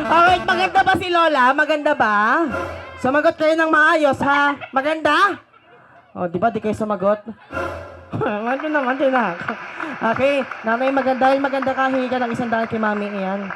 Alright, maganda ba si lola? Maganda ba? Sumagot kayo ng maayos, ha? Maganda? O, di ba di kayo sumagot? Ano naman din, ha? Okay, nanay, maganda ka. Hingi ka ng 100 kay mami, iyan.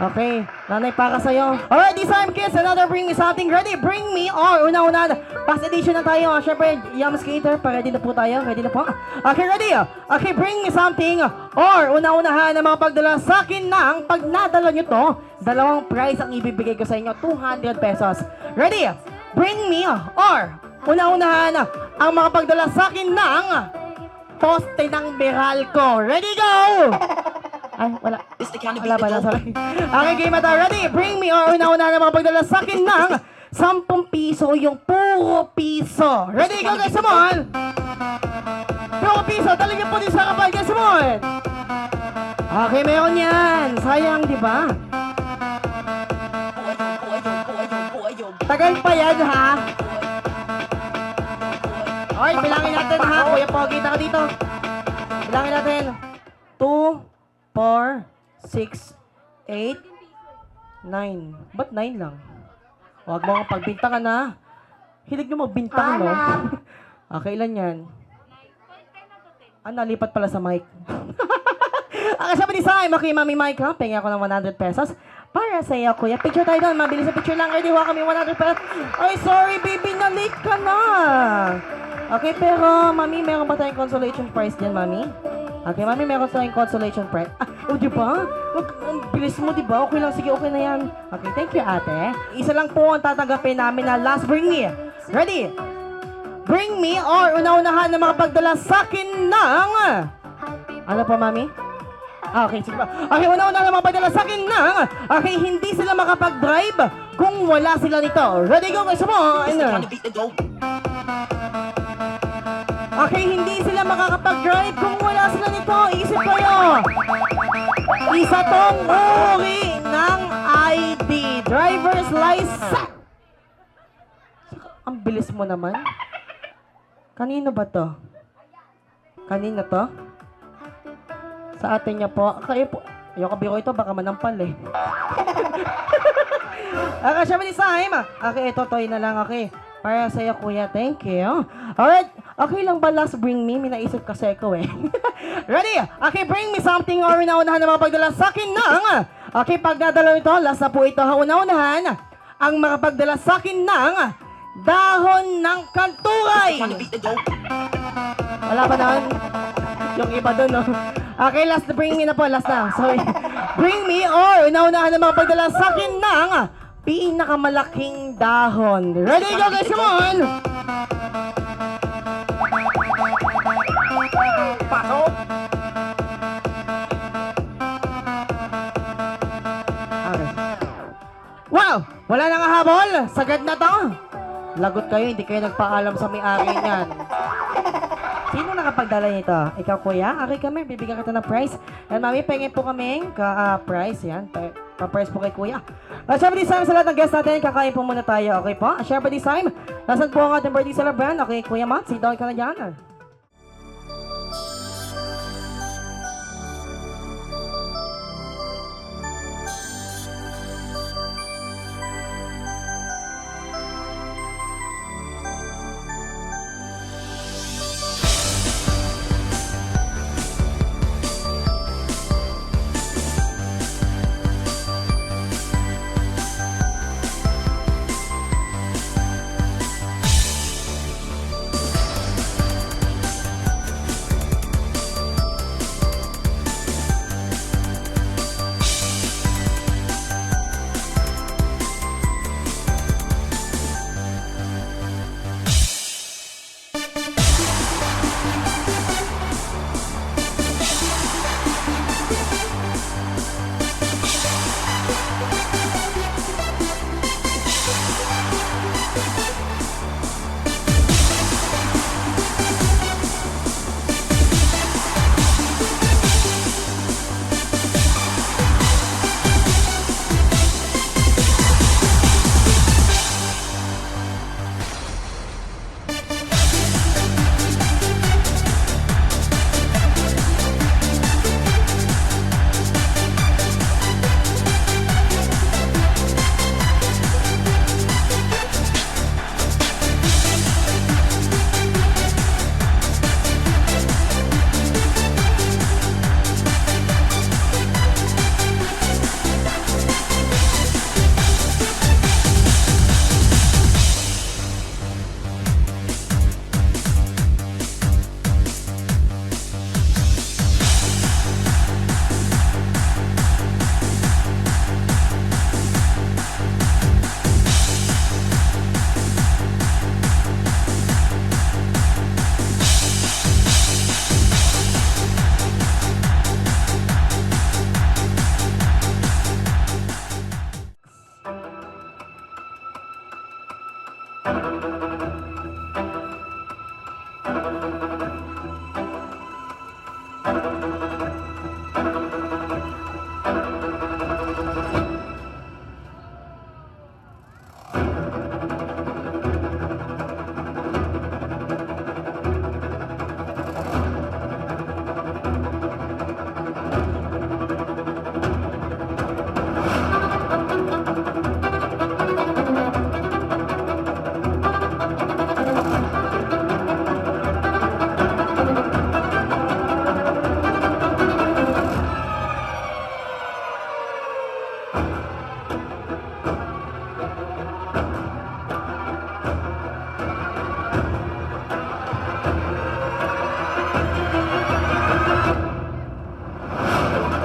Okay, nanay, para sa'yo. Alright, this time, kids, another bring me something. Ready? Bring me, or una-una, past edition na tayo. Siyempre, Yam Skater, ready na po tayo. Ready na po. Okay, ready? Okay, bring me something, or una-unahan na makapagdala sa akin ng, pag nadala nyo to, dalawang prize ang ibibigay ko sa inyo, 200 pesos. Ready? Bring me, or una-unahan ang makapagdala sa akin ng poste ng Meralco. Ready, go! Ay, wala. Wala pala, sorry. Okay, game na tayo. Ready? Bring me, or una-una na makapagdala sa akin ng 10 piso, yung puro piso. Ready, go, guys, come on! Puro piso, dali niyo po din sa kapal, guys, come on! Okay, meron yan. Sayang, di ba? Tagal pa yan, ha? Okay, bilangin natin, ha? Kuya Pogi, taka dito. Bilangin natin. 2, 4, 6, 8, 9. Ba't 9 lang? Huwag mo kang pagbintangan, ha? Hilig nyo magbintang, no? Okay, ilan yan? Nalipat pala sa mic. Okay, sabi ni Sai, okay, Mami Mike, ha? Pengi ako ng 100 pesos. Para sa iyo, kuya. Picture tayo doon. Mabilis sa picture lang. Ready, huwag kami 100 pesos. Ay, sorry, baby. Na-late ka na. Okay, pero, Mami, meron ba tayong consolation prize dyan, Mami? Okay, Mami, meron tayong consolation prize. Di ba? Ang bilis mo, di ba? Okay lang, sige, okay na yan. Okay, thank you, ate. Isa lang po ang tatanggapin namin na last bring me. Ready? Bring me, or una-unahan na makapagdala sa akin ng... Ano po, Mami? Okay, sige pa. Okay, una-unahan na makapagdala sa akin ng... Okay, hindi sila makapag-drive kung wala sila nito. Ready, go, guys, come on! Okay, hindi sila makakapag-drive kung wala sila nito. Isip kayo. Isa tong uri ng ID. Driver's license. Ang bilis mo naman. Kanino ba to? Kanino to? Sa atin niya po. Kayo po. Ayoko biro ito. Baka manampal eh. Okay, syempre ni Saim. Okay, ito. Toy na lang. Okay. Para sa'yo, kuya. Thank you. Alright. Okay lang ba last bring me? May naisip kasi ko eh. Ready? Okay, bring me something or una-unahan na makapagdala sa akin ng... Okay, pag nadala ito, last na po ito. Una-unahan ang makapagdala sa akin ng dahon ng kanturay. Wala ba doon? Yung iba doon, no? Okay, last na bring me na po. Last na. Sorry. Bring me or una-unahan na makapagdala sa akin ng pinakamalaking dahon. Ready, go guys, come on! Pasok! Okay. Wow! Wala nang habol! Sagad na to! Lagot kayo, hindi kayo nagpaalam sa may-ari niyan. Sino nakapagdala nito? Ikaw, kuya? Okay kami, bibigyan kita ng prize. And mami, pengin po kami prize. Yan, pa-prize po kay kuya. Syempre this time, sa lahat ng guests natin, kakain po muna tayo. Okay po? Syempre this time, nasan po ang ating birthday celebrant? Okay, kuya Matt, sit down ka na dyan.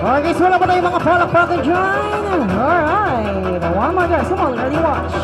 Alright guys, wala ba tayong mga palakpakan dyan? Alright, one more guys, come on, ready, watch.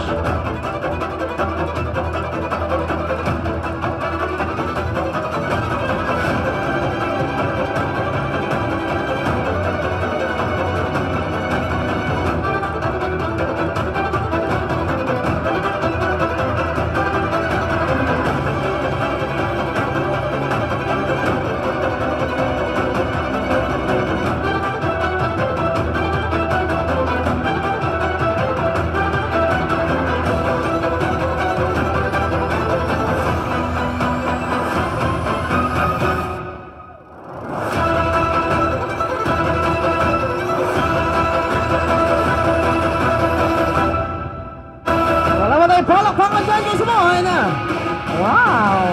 Palakpakan dyan guys mo, wow!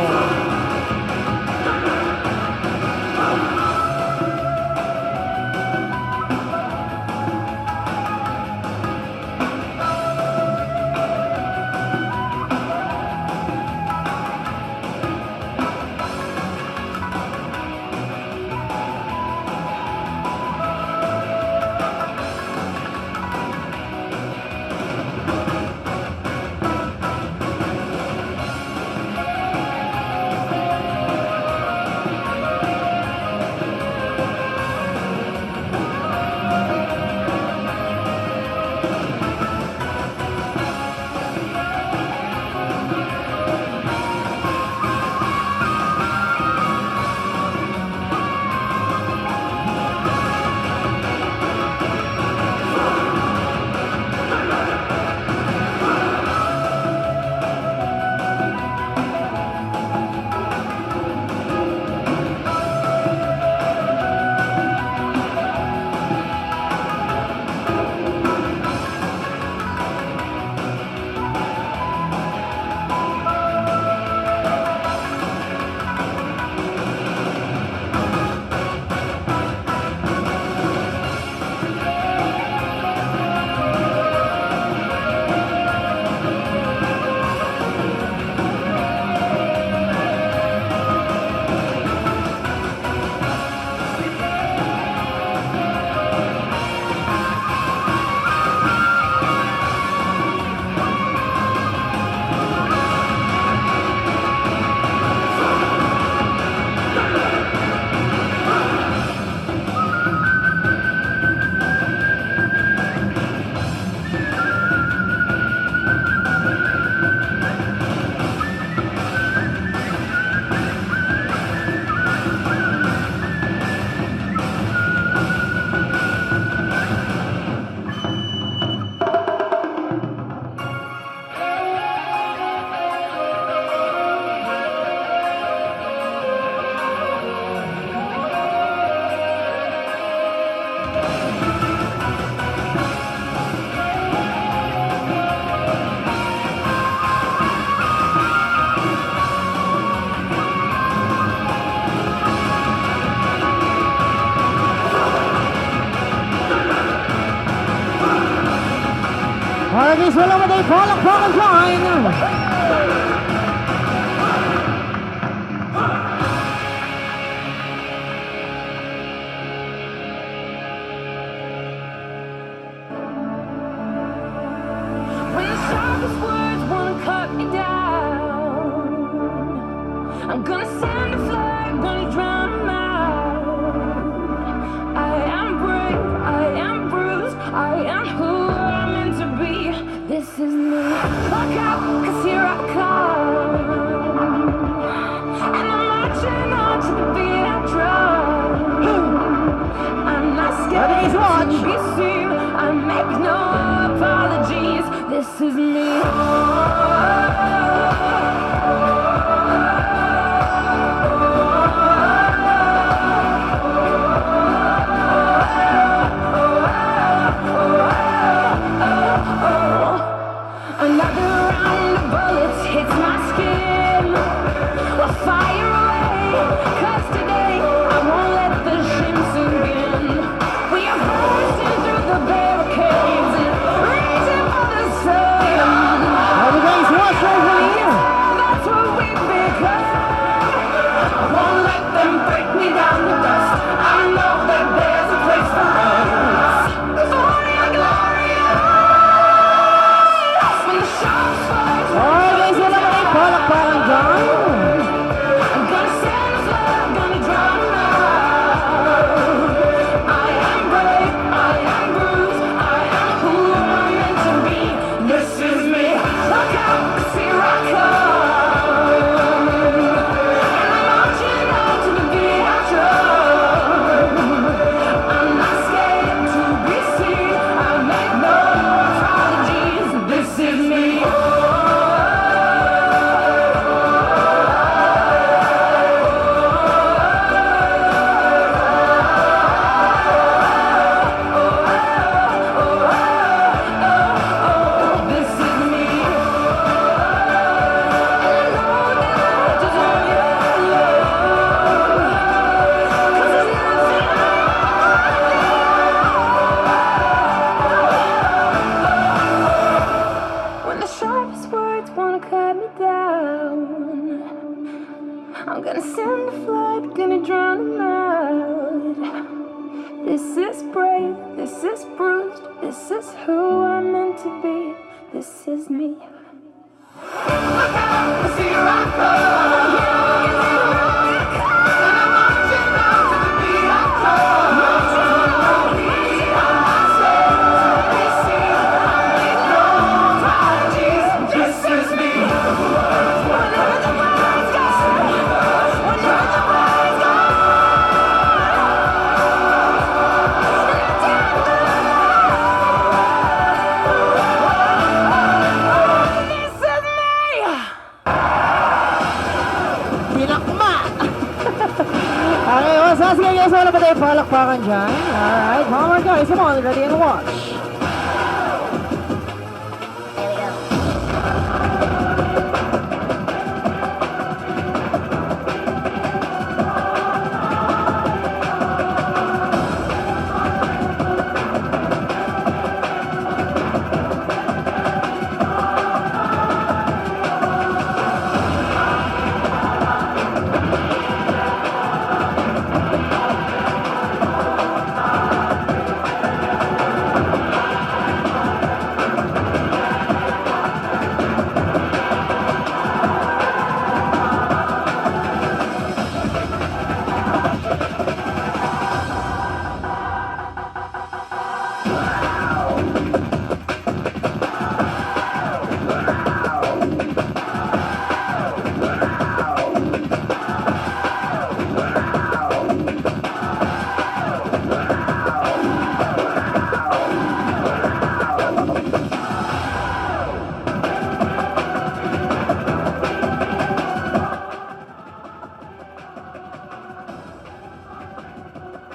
Alright guys, wala ba tayo palakpakan dyan? When the sharpest words wanna cut me down, I'm gonna send a flag, gonna drown them out. I am brave, I am bruised, I am who I'm meant to be. This is me. Look out, 'cause here I come. And I'm to the beat I drum. I'm not scared to be seen. I make no apologies. This is me. Another round of bullets hits my skin. We'll fire away, 'cause today I won't let the shame sink in. We are bursting through the barricades and reaching for the sun. Guys, watch over here. That's what we become. I won't let them break me down to dust. I know that there's a place for us. For your glory, when the shots fire. Alright guys, wala ba kayo palakpakan dyan? I'm gonna send a flood, gonna drown out. I am brave, I am bruised, I am who I'm meant to be. This is me. Look out, 'cause here I come. And I'm marching on to the beat I drum. I'm not scared to be seen. I make no apologies. This is me. This is me. And I know that I deserve your love. 'Cause there's nothing when the sharpest words wanna cut me down. I'm gonna send a flood, gonna drown them out. This is brave, this is bruised, this is who I'm meant to be. This is me. Look out, 'cause here I come. And I'm marching on to the beat I drum. I'm not scared to be seen. I make no apologies. This is me. Whenever the world's gone, whenever the world's gone. Pinakma! Okay, once again guys, wala ba tayo palakpakan dyan? Alright, hammer guys, come on, ready and watch.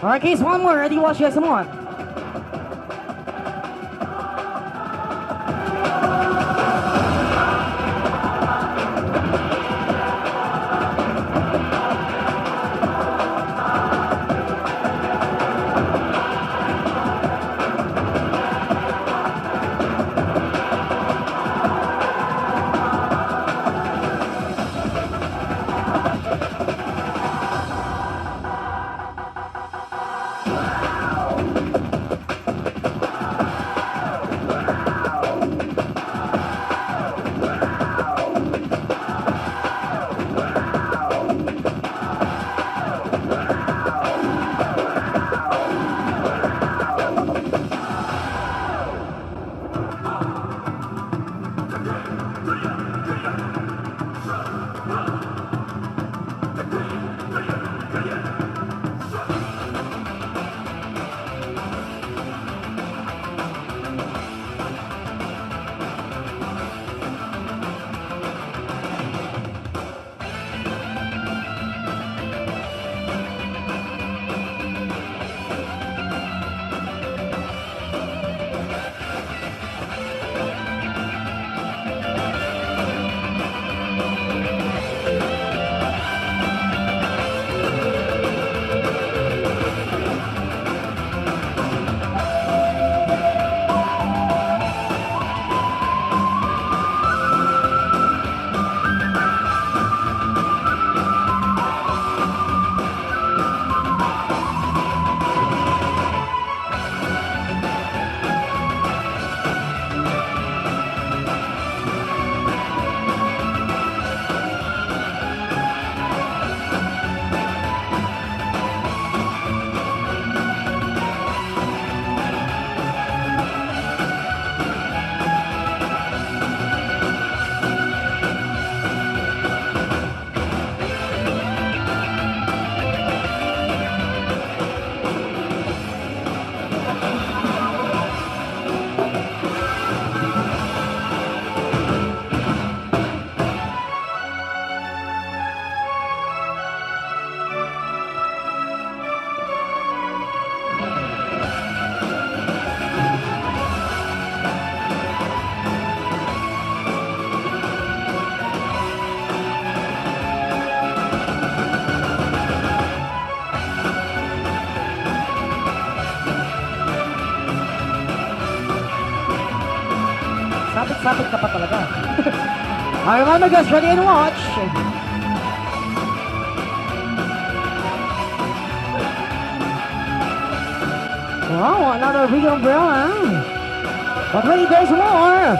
Alright guys, one more, ready, watch guys, come on. Sasapit ka pa talaga. Alright, mga guys, ready and watch. Wow, another big umbrella. But wait, there's more.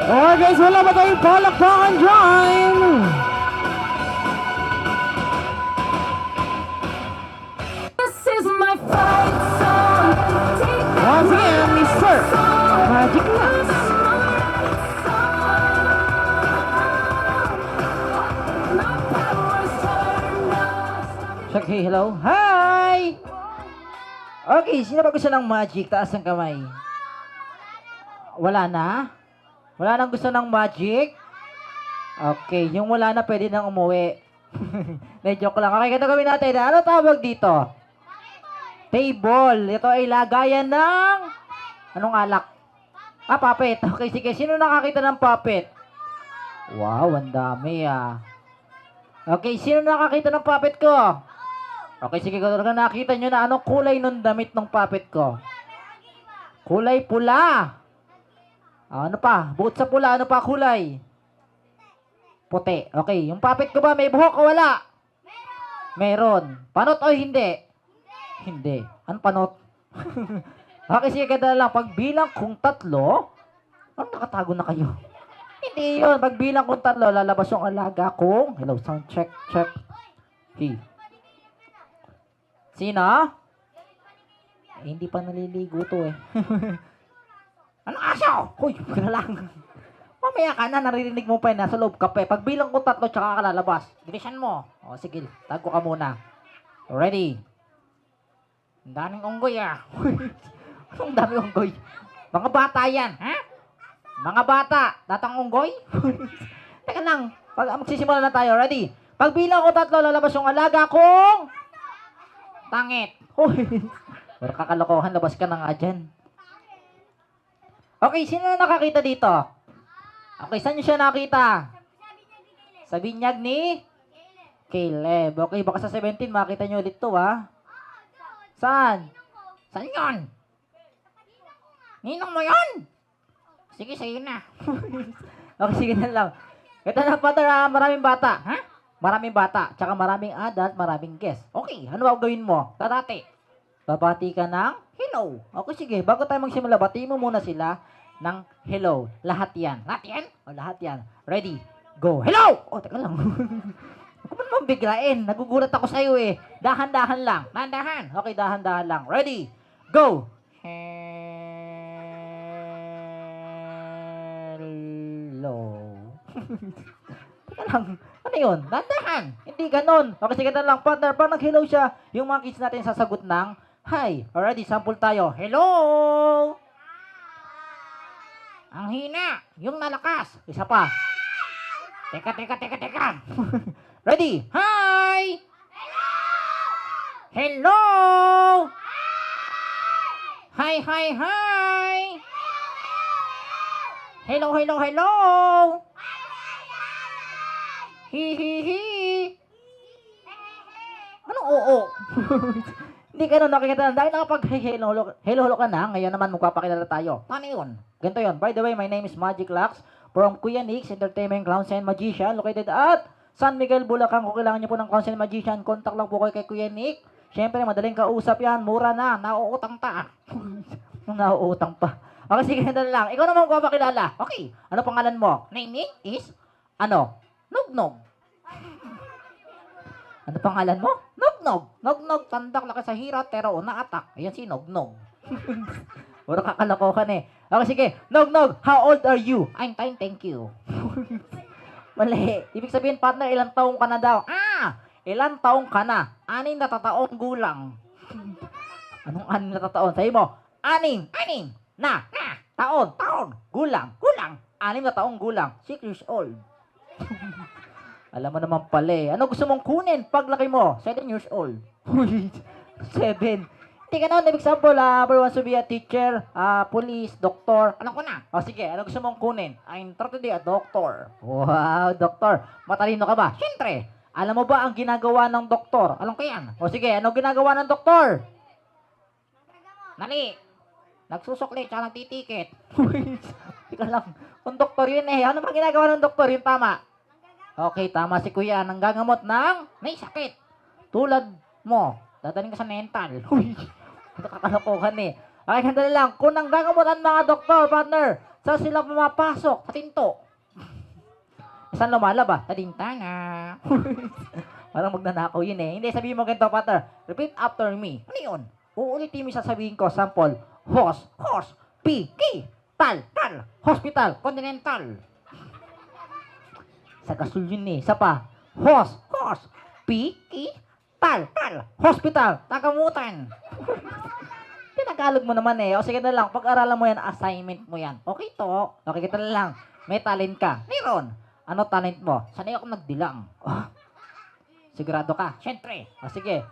Alright guys, wala ba tayong palakpakan dyan? This is my fight song. Once again, Mr. Magic Lux. Check, hey, hello. Hi! Okay, sino ba gusto ng magic? Taas ang kamay. Wala na? Wala nang gusto ng magic? Okay, yung wala na pwede nang umuwi. Joke lang. Okay, ganito gawin natin. Ano tawag dito? Table. Ito ay lagayan ng... Anong alak? Ah, puppet. Okay, sige. Sino nakakita ng puppet? Wow, ang dami ah. Okay, sino nakakita ng puppet ko? Okay, sige. Kung nakita nyo na anong kulay ng damit ng puppet ko? Kulay pula. Ano pa? Bukod sa pula, ano pa kulay? Puti. Okay, yung puppet ko ba may buhok o wala? Meron. Panot o hindi? Hindi. Ano panot? Okay, sige, ganda lang. Pagbilang kung 3, nakatago na kayo? Hindi yun. Pagbilang kung 3, lalabas yung alaga kong... Hello, sound check, check. Hey. Sino? Hindi pa naliligo to eh. Anong aso? Hoy, ka na lang. Mamaya ka na, naririnig mo pa yun. Nasa loob ka pa eh. Pagbilang ko 3, tsaka ka lalabas. Bilisan mo. O, sige. Tago ka muna. Ready? Ang daming unggoy ah. Anong daming unggoy? Mga bata yan, ha? Mga bata. Datang unggoy? Teka lang. Magsisimula na tayo. Ready? Pagbilang ko 3, lalabas yung alaga kong... Tangit. Hoy. Pero kakalokohan, labas ka na nga dyan. Okay, sino na nakakita dito? Okay, saan nyo siya nakita? Sa binyag ni? Caleb. Okay, baka sa 17, makita nyo ulit to, ha? Saan? Saan yun? Ninong mo yun? Sige, sige na. Okay, sige na lang. Ito na, Father, maraming bata. Ha? Maraming bata. Tsaka maraming adult, maraming guest. Okay, ano ba gawin mo? Tatati. Babati ka ng hello. Okay, sige. Bago tayo magsimula, bati mo muna sila ng hello. Lahat yan. Lahat yan? O, lahat yan. Ready? Go. Hello! O, teka lang. Huwag mo naman biglain. Nagugulat ako sa'yo eh. Dahan-dahan lang. Dahan-dahan. Okay, dahan-dahan lang. Ready? Go! Hello. Teka lang. Ano yun? Dahan-dahan. Hindi ganun. Okay, sige na lang, partner. Pag nag-hello siya, yung mga kids natin sasagot ng hi. Already, sample tayo. Hello! Ang hina. Yung nalakas. Isa pa. Teka. Ready? Hi! Hello! Hi! Hello! Hi! Anong oo? Hindi ka nun nakikita. Dahil nakapag-hello ka na, ngayon naman magpapakilala tayo. Ano yun? Ganito yun. By the way, my name is Magic Lux from Kuya Nix Entertainment Clowns and Magician located at San Miguel, Bulacan. Kung kailangan nyo po ng Clowns and Magician, contact lang po kayo kay Kuya Nix. Siyempre, madaling kausap yan. Mura na. Nauutang pa. Nauutang pa. Okay, sige na lang. Ikaw naman magpapakilala. Okay. Ano pangalan mo? Name is? Ano? Nugnog. Ano pangalan mo? Nugnog. Tandak laki sa hirat, pero una-atak. Ayan si Nugnog. Puro kakalokohan eh. Okay, sige. Nugnog, how old are you? I'm 10, thank you. Mali. Ibig sabihin, partner, ilang taong ka na daw? Ilang taong ka na? 6 na tataong gulang. Anong 6 na tataon? Sabi mo, 6 na taon, gulang. 6 na taong gulang. 6 years old. Alam mo naman pala eh. Ano gusto mong kunin paglaki mo? 7 years old. 7. Hindi ka naman, example, number 1 to be a teacher, police, doktor. Alam ko na. O sige, ano gusto mong kunin? I'm trying to be a doctor. Wow, doktor. Matalino ka ba? Siyempre. Alam mo ba ang ginagawa ng doktor? Alam ko yan. O sige, ano ginagawa ng doktor? Nali. Nagsusukli, tsaka nagtitikit. Teka lang, kung doktor yun eh. Ano ba ginagawa ng doktor? Yung tama. Okay, tama si kuya. Nanggagamot ng may sakit. Tulad mo. Dadaling ka sa mental. Uy, nakakalokohan eh. Okay, sandali lang. Kung nanggagamot ang mga doktor, partner, saan sila pumapasok? Sa tinto. Saan lumalaba? Sa dintana. Parang magnanakaw yun eh. Hindi, sabihin mo ganito, partner. Repeat after me. Ano yun? Uulitin mo yung sasabihin ko. Sample. Horse, piki, tal, hospital, continental. Sa gasol yun eh. Isa pa. Horse, piki, tal, hospital, tagamutan. Pinagalog mo naman eh. O sige na lang, pag-aralan mo yan, assignment mo yan. Okay to. Okay, kita na lang. May talent ka. Meron. Ano talent mo? Sanay ako nagdilang. Oh. Sigurado ka? Siyempre. O sige.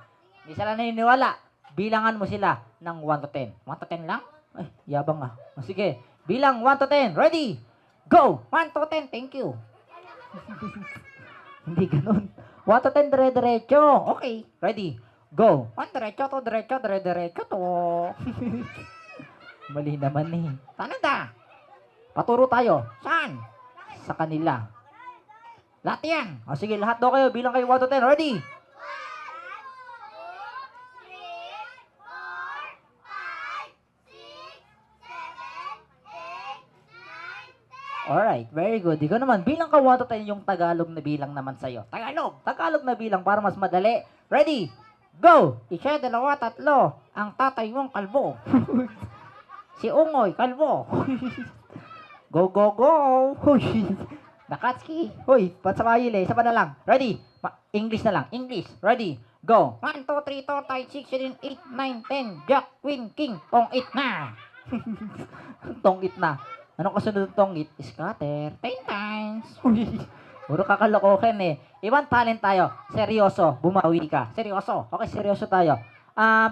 Hindi sila naniniwala. Bilangan mo sila ng 1 to 10. 1 to 10 lang? Ay, yabang ah. O sige. Bilang 1 to 10. Ready? Go! 1 to 10. Thank you. Hindi ganun. 1 to 10, dire-diretso. Okay. Ready? Go. 1 diretso to, dire-diretso to. Mali naman eh. Saan na? Paturo tayo. Saan? Sa kanila. Lahat yan. O sige, lahat daw kayo. Bilang kayo 1 to 10. Ready? Alright, very good. Ikaw naman, bilang ka 1 to 10 yung Tagalog na bilang naman sa'yo. Tagalog na bilang para mas madali. Ready? Go! Isa, dalawa, tatlo. Ang tatay mong kalbo. Si Ungoy, kalbo. Go, go, go! Nakatski. Hoy, patsamayil eh. Isa pa na lang. Ready? English na lang. English. Ready? Go! 1, 2, 3, 4, 5, 6, 7, 8, 9, 10. Jack, Queen, King. Tong-it na. Tong-it na. Anong kasunod ng tongit? Scatter. 10 times. Uy, puro kakalokohan eh. Ibang talent tayo. Seryoso. Bumawi ka. Seryoso. Okay, seryoso tayo.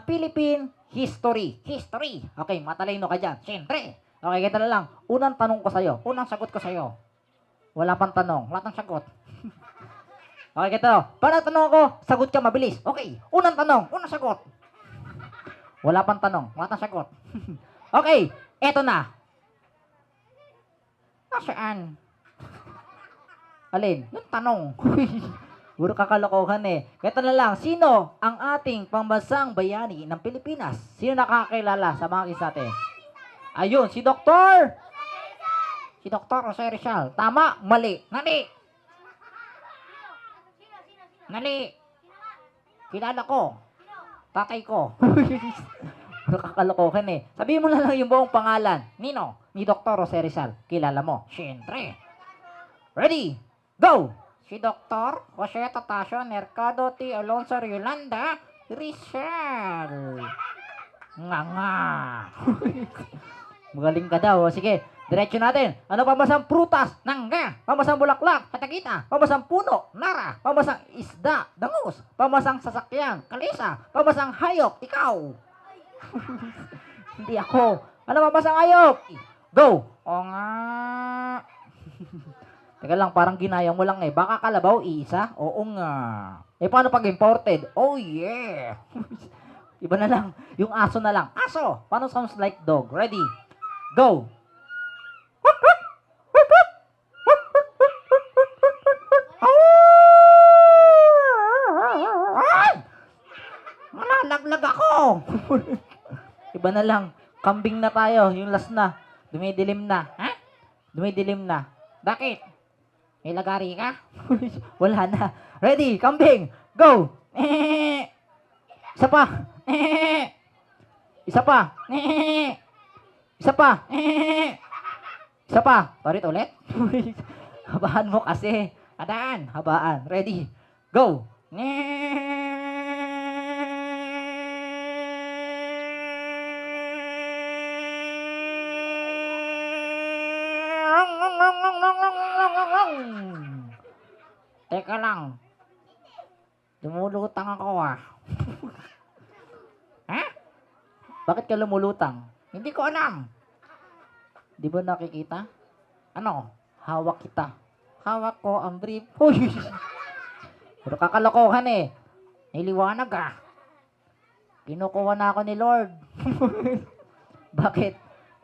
Philippine history. History. Okay, matalino ka dyan. Siyempre. Okay, kita na lang. Unang tanong ko sa'yo. Unang sagot ko sa'yo. Wala pang tanong. Wala pang sagot. Okay, kita na. Para tanong ko, sagot ka mabilis. Okay, unang tanong. Unang sagot. Wala pang tanong. Wala pang sagot. Okay, eto na. Saan? Alin? Yung tanong. Puro kakalokohan eh. Kaya na lang, sino ang ating pambansang bayani ng Pilipinas? Sino nakakilala sa mga kisa natin? Ayun, si Doktor! Si Dr. Jose Rizal. Tama, mali. Nali! Nali! Kilala ko. Tatay ko. Puro kakalokohan eh. Sabihin mo na lang yung buong pangalan. Nino? Ni Dr. Jose Rizal. Kilala mo? Siyempre. Ready? Go! Si Dr. Jose Tatasio Mercado T. Alonso Yolanda Rizal. Nga. Magaling ka daw. Sige, diretso natin. Ano pambasang prutas? Nangga. Pambasang bulaklak? Katakita. Pambasang puno? Nara. Pambasang isda? Dangus. Pambasang sasakyan? Kalisa. Pambasang hayop? Ikaw. Hindi ako. Ano pambasang hayop? Go! O nga. Teka lang, parang ginaya mo lang eh. Baka kalabaw, isa? Oo nga. Eh, paano pag imported? Oh yeah! Iba na lang. Yung aso na lang. Aso! Paano sounds like dog? Ready? Go! Malalaglag ako! Iba na lang. Kambing na tayo. Yung last na. Dumidilim na. Ha? Dumidilim na. Bakit? May lagari ka? Wala na. Ready? Kambing! Go! Isa pa! Isa pa! Isa pa! Isa pa! Parit ulit? Habaan mo kasi. Adaan. Habaan. Ready? Go! Teka lang. Lumulutang ako ah. Ha? Bakit ka lumulutang? Hindi ko alam. Di ba nakikita? Ano? Hawak kita. Hawak ko ang brief. Uy! Pero kakalokohan eh. Niliwanag ah. Kinukuha na ako ni Lord. Bakit?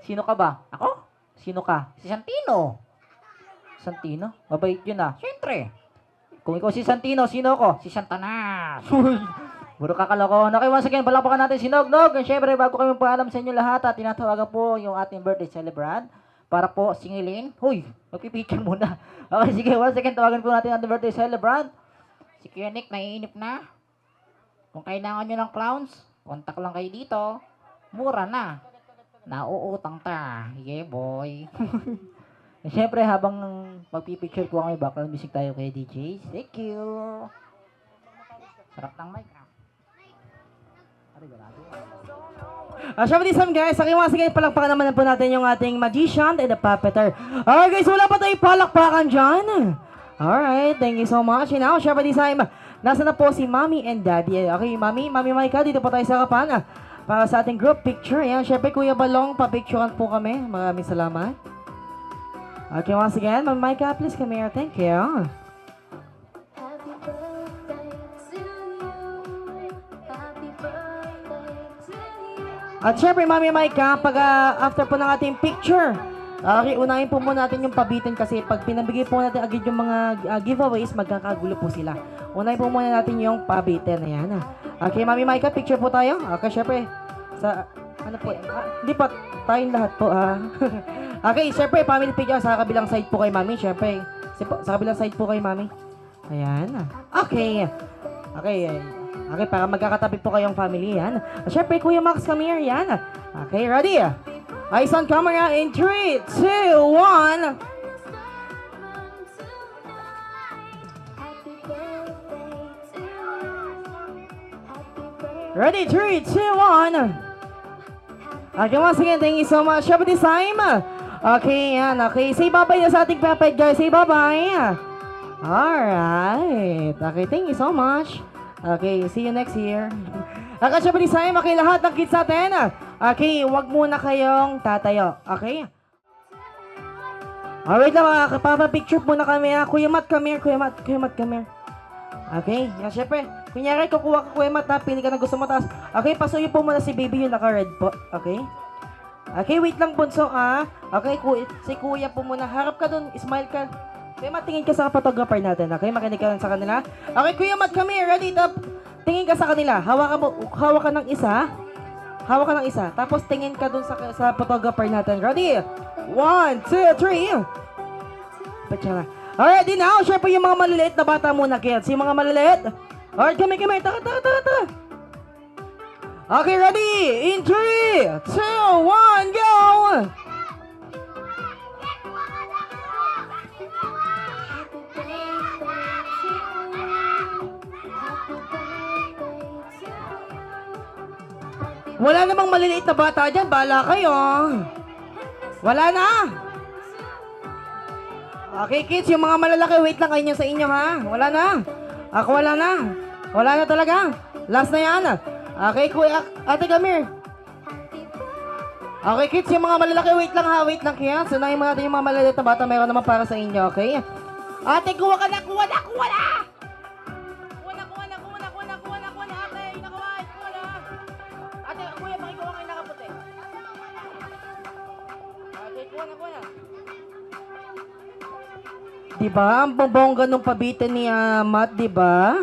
Sino ka ba? Ako? Sino ka? Si Santino. Santino? Mabait yun ah. Siyempre. Kung ikaw si Santino, sino ako? Si Santanas. Puro kakalokohan. Okay, once again, palakpakan natin si Nognog. And syempre, bago kami paalam sa inyo lahat at tinatawagan po yung ating birthday celebrant para po singilin. Huy, magpipicture muna. Okay, sige, once again, tawagan po natin ang ating birthday celebrant. Si Kuya Nick, naiinip na. Kung kailangan nyo ng clowns, kontak lang kayo dito. Mura na. Nauutang ta. Yeah, boy. And syempre, habang magpipicture po kami, background music tayo kay DJ. Thank you. Sarap ng mic ah. Syempre some guys, once again, palakpakan naman po natin yung ating magician and the puppeteer. Alright guys, wala pa tayong palakpakan dyan. Alright, thank you so much. And now, syempre this time, nasa na po si Mommy and Daddy. Okay, Mami Maika, dito po tayo sa kapan para sa ating group picture. Yan, syempre Kuya Balong, papicturean po kami. Maraming salamat. Okay, once again, Mami Maika, please come here. Thank you. At syempre, Mami Maika, pag after po ng ating picture, unahin po muna natin yung pabitin kasi pag pinabigay po natin agad yung mga giveaways, magkakagulo po sila. Unahin po muna natin yung pabitin. Ayan. Okay, Mami Maika, picture po tayo. Okay, syempre, sa, ano po, hindi po, tayong lahat po. Okay, syempre, family picture sa kabilang side po kay Mami. Syempre, sa kabilang side po kay Mami. Ayan. Okay. Okay, para magkakatabi po kayong family, yan. Siyempre, Kuya Max, come here, yan. Okay, ready? Eyes on camera in 3, 2, 1. Ready, 3, 2, 1. Okay, once again, thank you so much. Siyempre, this time. Okay, yan. Okay, say bye-bye na sa ating papet, guys. Say bye-bye. Alright. Okay, thank you so much. Okay, see you next year. Okay, syempre this time, okay, lahat ng kids natin. Okay, wag muna kayong tatayo. Okay? Alright lang, papapicture muna kami. Kuya Matt, come here. Kuya Matt, come here. Okay, yan, syempre. Kunyari, kukuha ka Kuya Matt, pili ka na gusto mo taas. Okay, pasuyo po muna si baby yung naka-red po. Okay? Okay, wait lang, bunso, Okay, si Kuya po muna. Harap ka dun, smile ka. Kuya Matt, tingin ka sa photographer natin, okay? Makinig ka lang sa kanila. Okay, Kuya Matt, come here. Ready? Tingin ka sa kanila. Hawak ka ng isa. Tapos tingin ka dun sa photographer natin. Ready? 1, 2, 3. Pachara. Alright, di now. Siyempre yung mga maliliit na bata muna, kids. Yung mga maliliit. Alright, kami. Tara. Okay, ready? In 3, 2, 1, go! Wala namang maliliit na bata dyan. Bala kayo. Wala na. Okay, kids. Yung mga malalaki, wait lang kayo sa inyo, ha? Wala na. Ako, wala na. Wala na talaga. Last na yan. Okay, Kuya. Ate, come here. Okay, kids. Yung mga malalaki, wait lang, ha? Wait lang, kaya. Sunayin mo natin yung mga maliliit na bata. Mayroon naman para sa inyo, okay? Ate, kuha na. Diba? Ang bongga nung pabitin ni Matt, diba?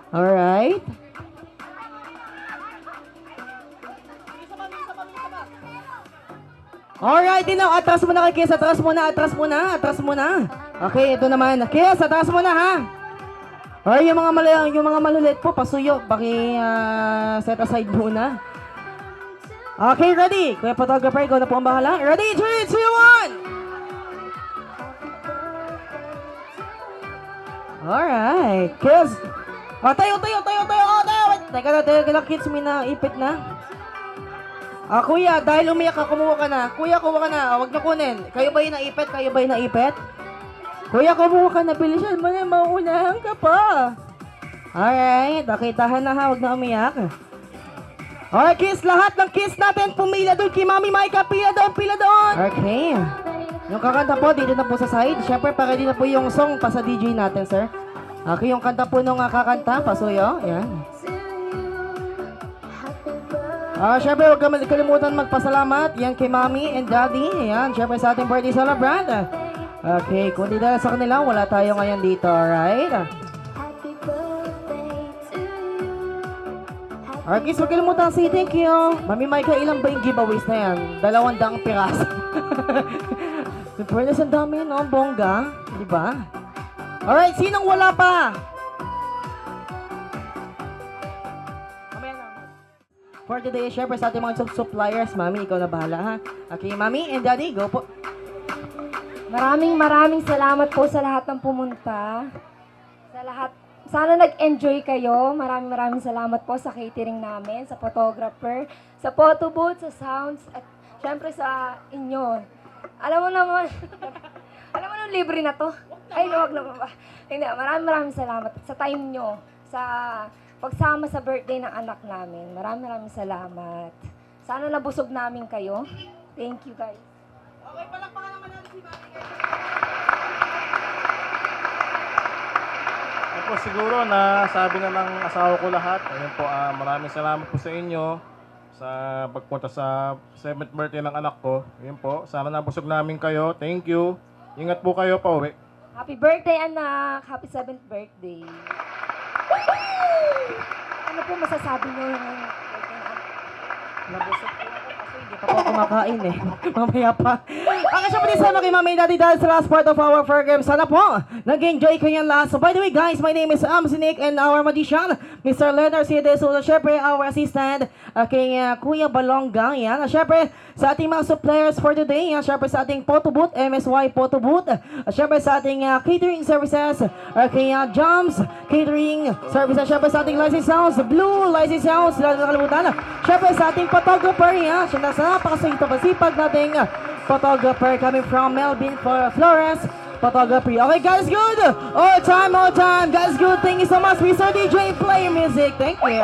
Alright. Alright, din now. Atras muna kay Kiss. Atras muna. Okay, ito naman. Kiss, atras muna, ha? Alright, yung mga maliliit po, pasuyo. Set aside muna. Okay, ready? Kuya photographer, ikaw na po ang bahala. Ready? 3, 2, 1! Alright, kids. Tayo. Teka lang, kids, may naipit na. Kuya, dahil umiyak ka, kumuha ka na. Kuya, kuha ka na. Huwag na kunin. Kayo ba yung naipit? Kuya, kumuha ka na. Bilisan mo na, mauunahan ka pa. Alright, okay, tahan na ha. Huwag na umiyak. Alright, kids, lahat ng kids natin, pumila doon kay Mami Maika. Pila doon. Okay. Yung kakanta po, dito na po sa side. Siyempre, ready na po yung song pa sa DJ natin, sir. Okay, yung kanta po nung kakanta, pasuyo. Yan. Syempre, huwag kalimutan magpasalamat. Yan kay Mommy and Daddy. Ayan, syempre sa ating birthday celebrant. Okay, kung di dahil sa kanila, wala tayo ngayon dito, alright? Alright, guys, huwag kalimutan say thank you. Mami Micah, ilang ba yung giveaways na yan? 200 piraso. Pwede sa dami, no? Bongga. Di ba? Alright, sinong wala pa? For today, syempre sa ating mga suppliers, Mami, ikaw na bahala, ha? Okay, Mami and Daddy, go po. Maraming salamat po sa lahat ng pumunta. Sa lahat, sana nag-enjoy kayo. Maraming salamat po sa catering namin, sa photographer, sa photo booth, sa sounds, at syempre sa inyo. Alam mo naman, libre na to. Ay, huwag naman ba? Hindi, maraming salamat sa time nyo, sa pagsama sa birthday ng anak namin. Maraming salamat. Sana nabusog namin kayo. Thank you, guys. Okay, palakpakan naman natin si Mami. Ayun po, siguro na sabi na ng asawa ko lahat. Ayun po, maraming salamat po sa inyo sa pagpunta sa 7th birthday ng anak ko. Ayun po, sana nabusog namin kayo. Thank you. Ingat po kayo pa uwi. Happy birthday, anak! Happy 7th birthday! Ano po masasabi nyo ng birthday ng anak? Nabusog po ako kasi hindi pa po kumakain eh. Mamaya pa. Okay, syempre sama kay Mami Daddy dahil sa last part of our program. Sana po, nag-enjoy kayo yan last. So by the way guys, my name is Nick and our magician, Mr. Leonard C. De Souza. Syempre, our assistant, kay Kuya Balongga. Yan. Syempre, sa ating mga suppliers for today. Yan. Syempre sa ating photo booth, MSY photo booth. Syempre sa ating catering services, kay Joms Catering Services. Syempre sa ating license sounds, Blue License Sounds. Sila na nakalimutan. Syempre sa ating photographer. Yan. Syempre sa napakasipag nating photographer coming from Melvin Flores Photography. Okay, guys, good. All time. Guys, good. Thank you so much, Mr. DJ. Play music. Thank you.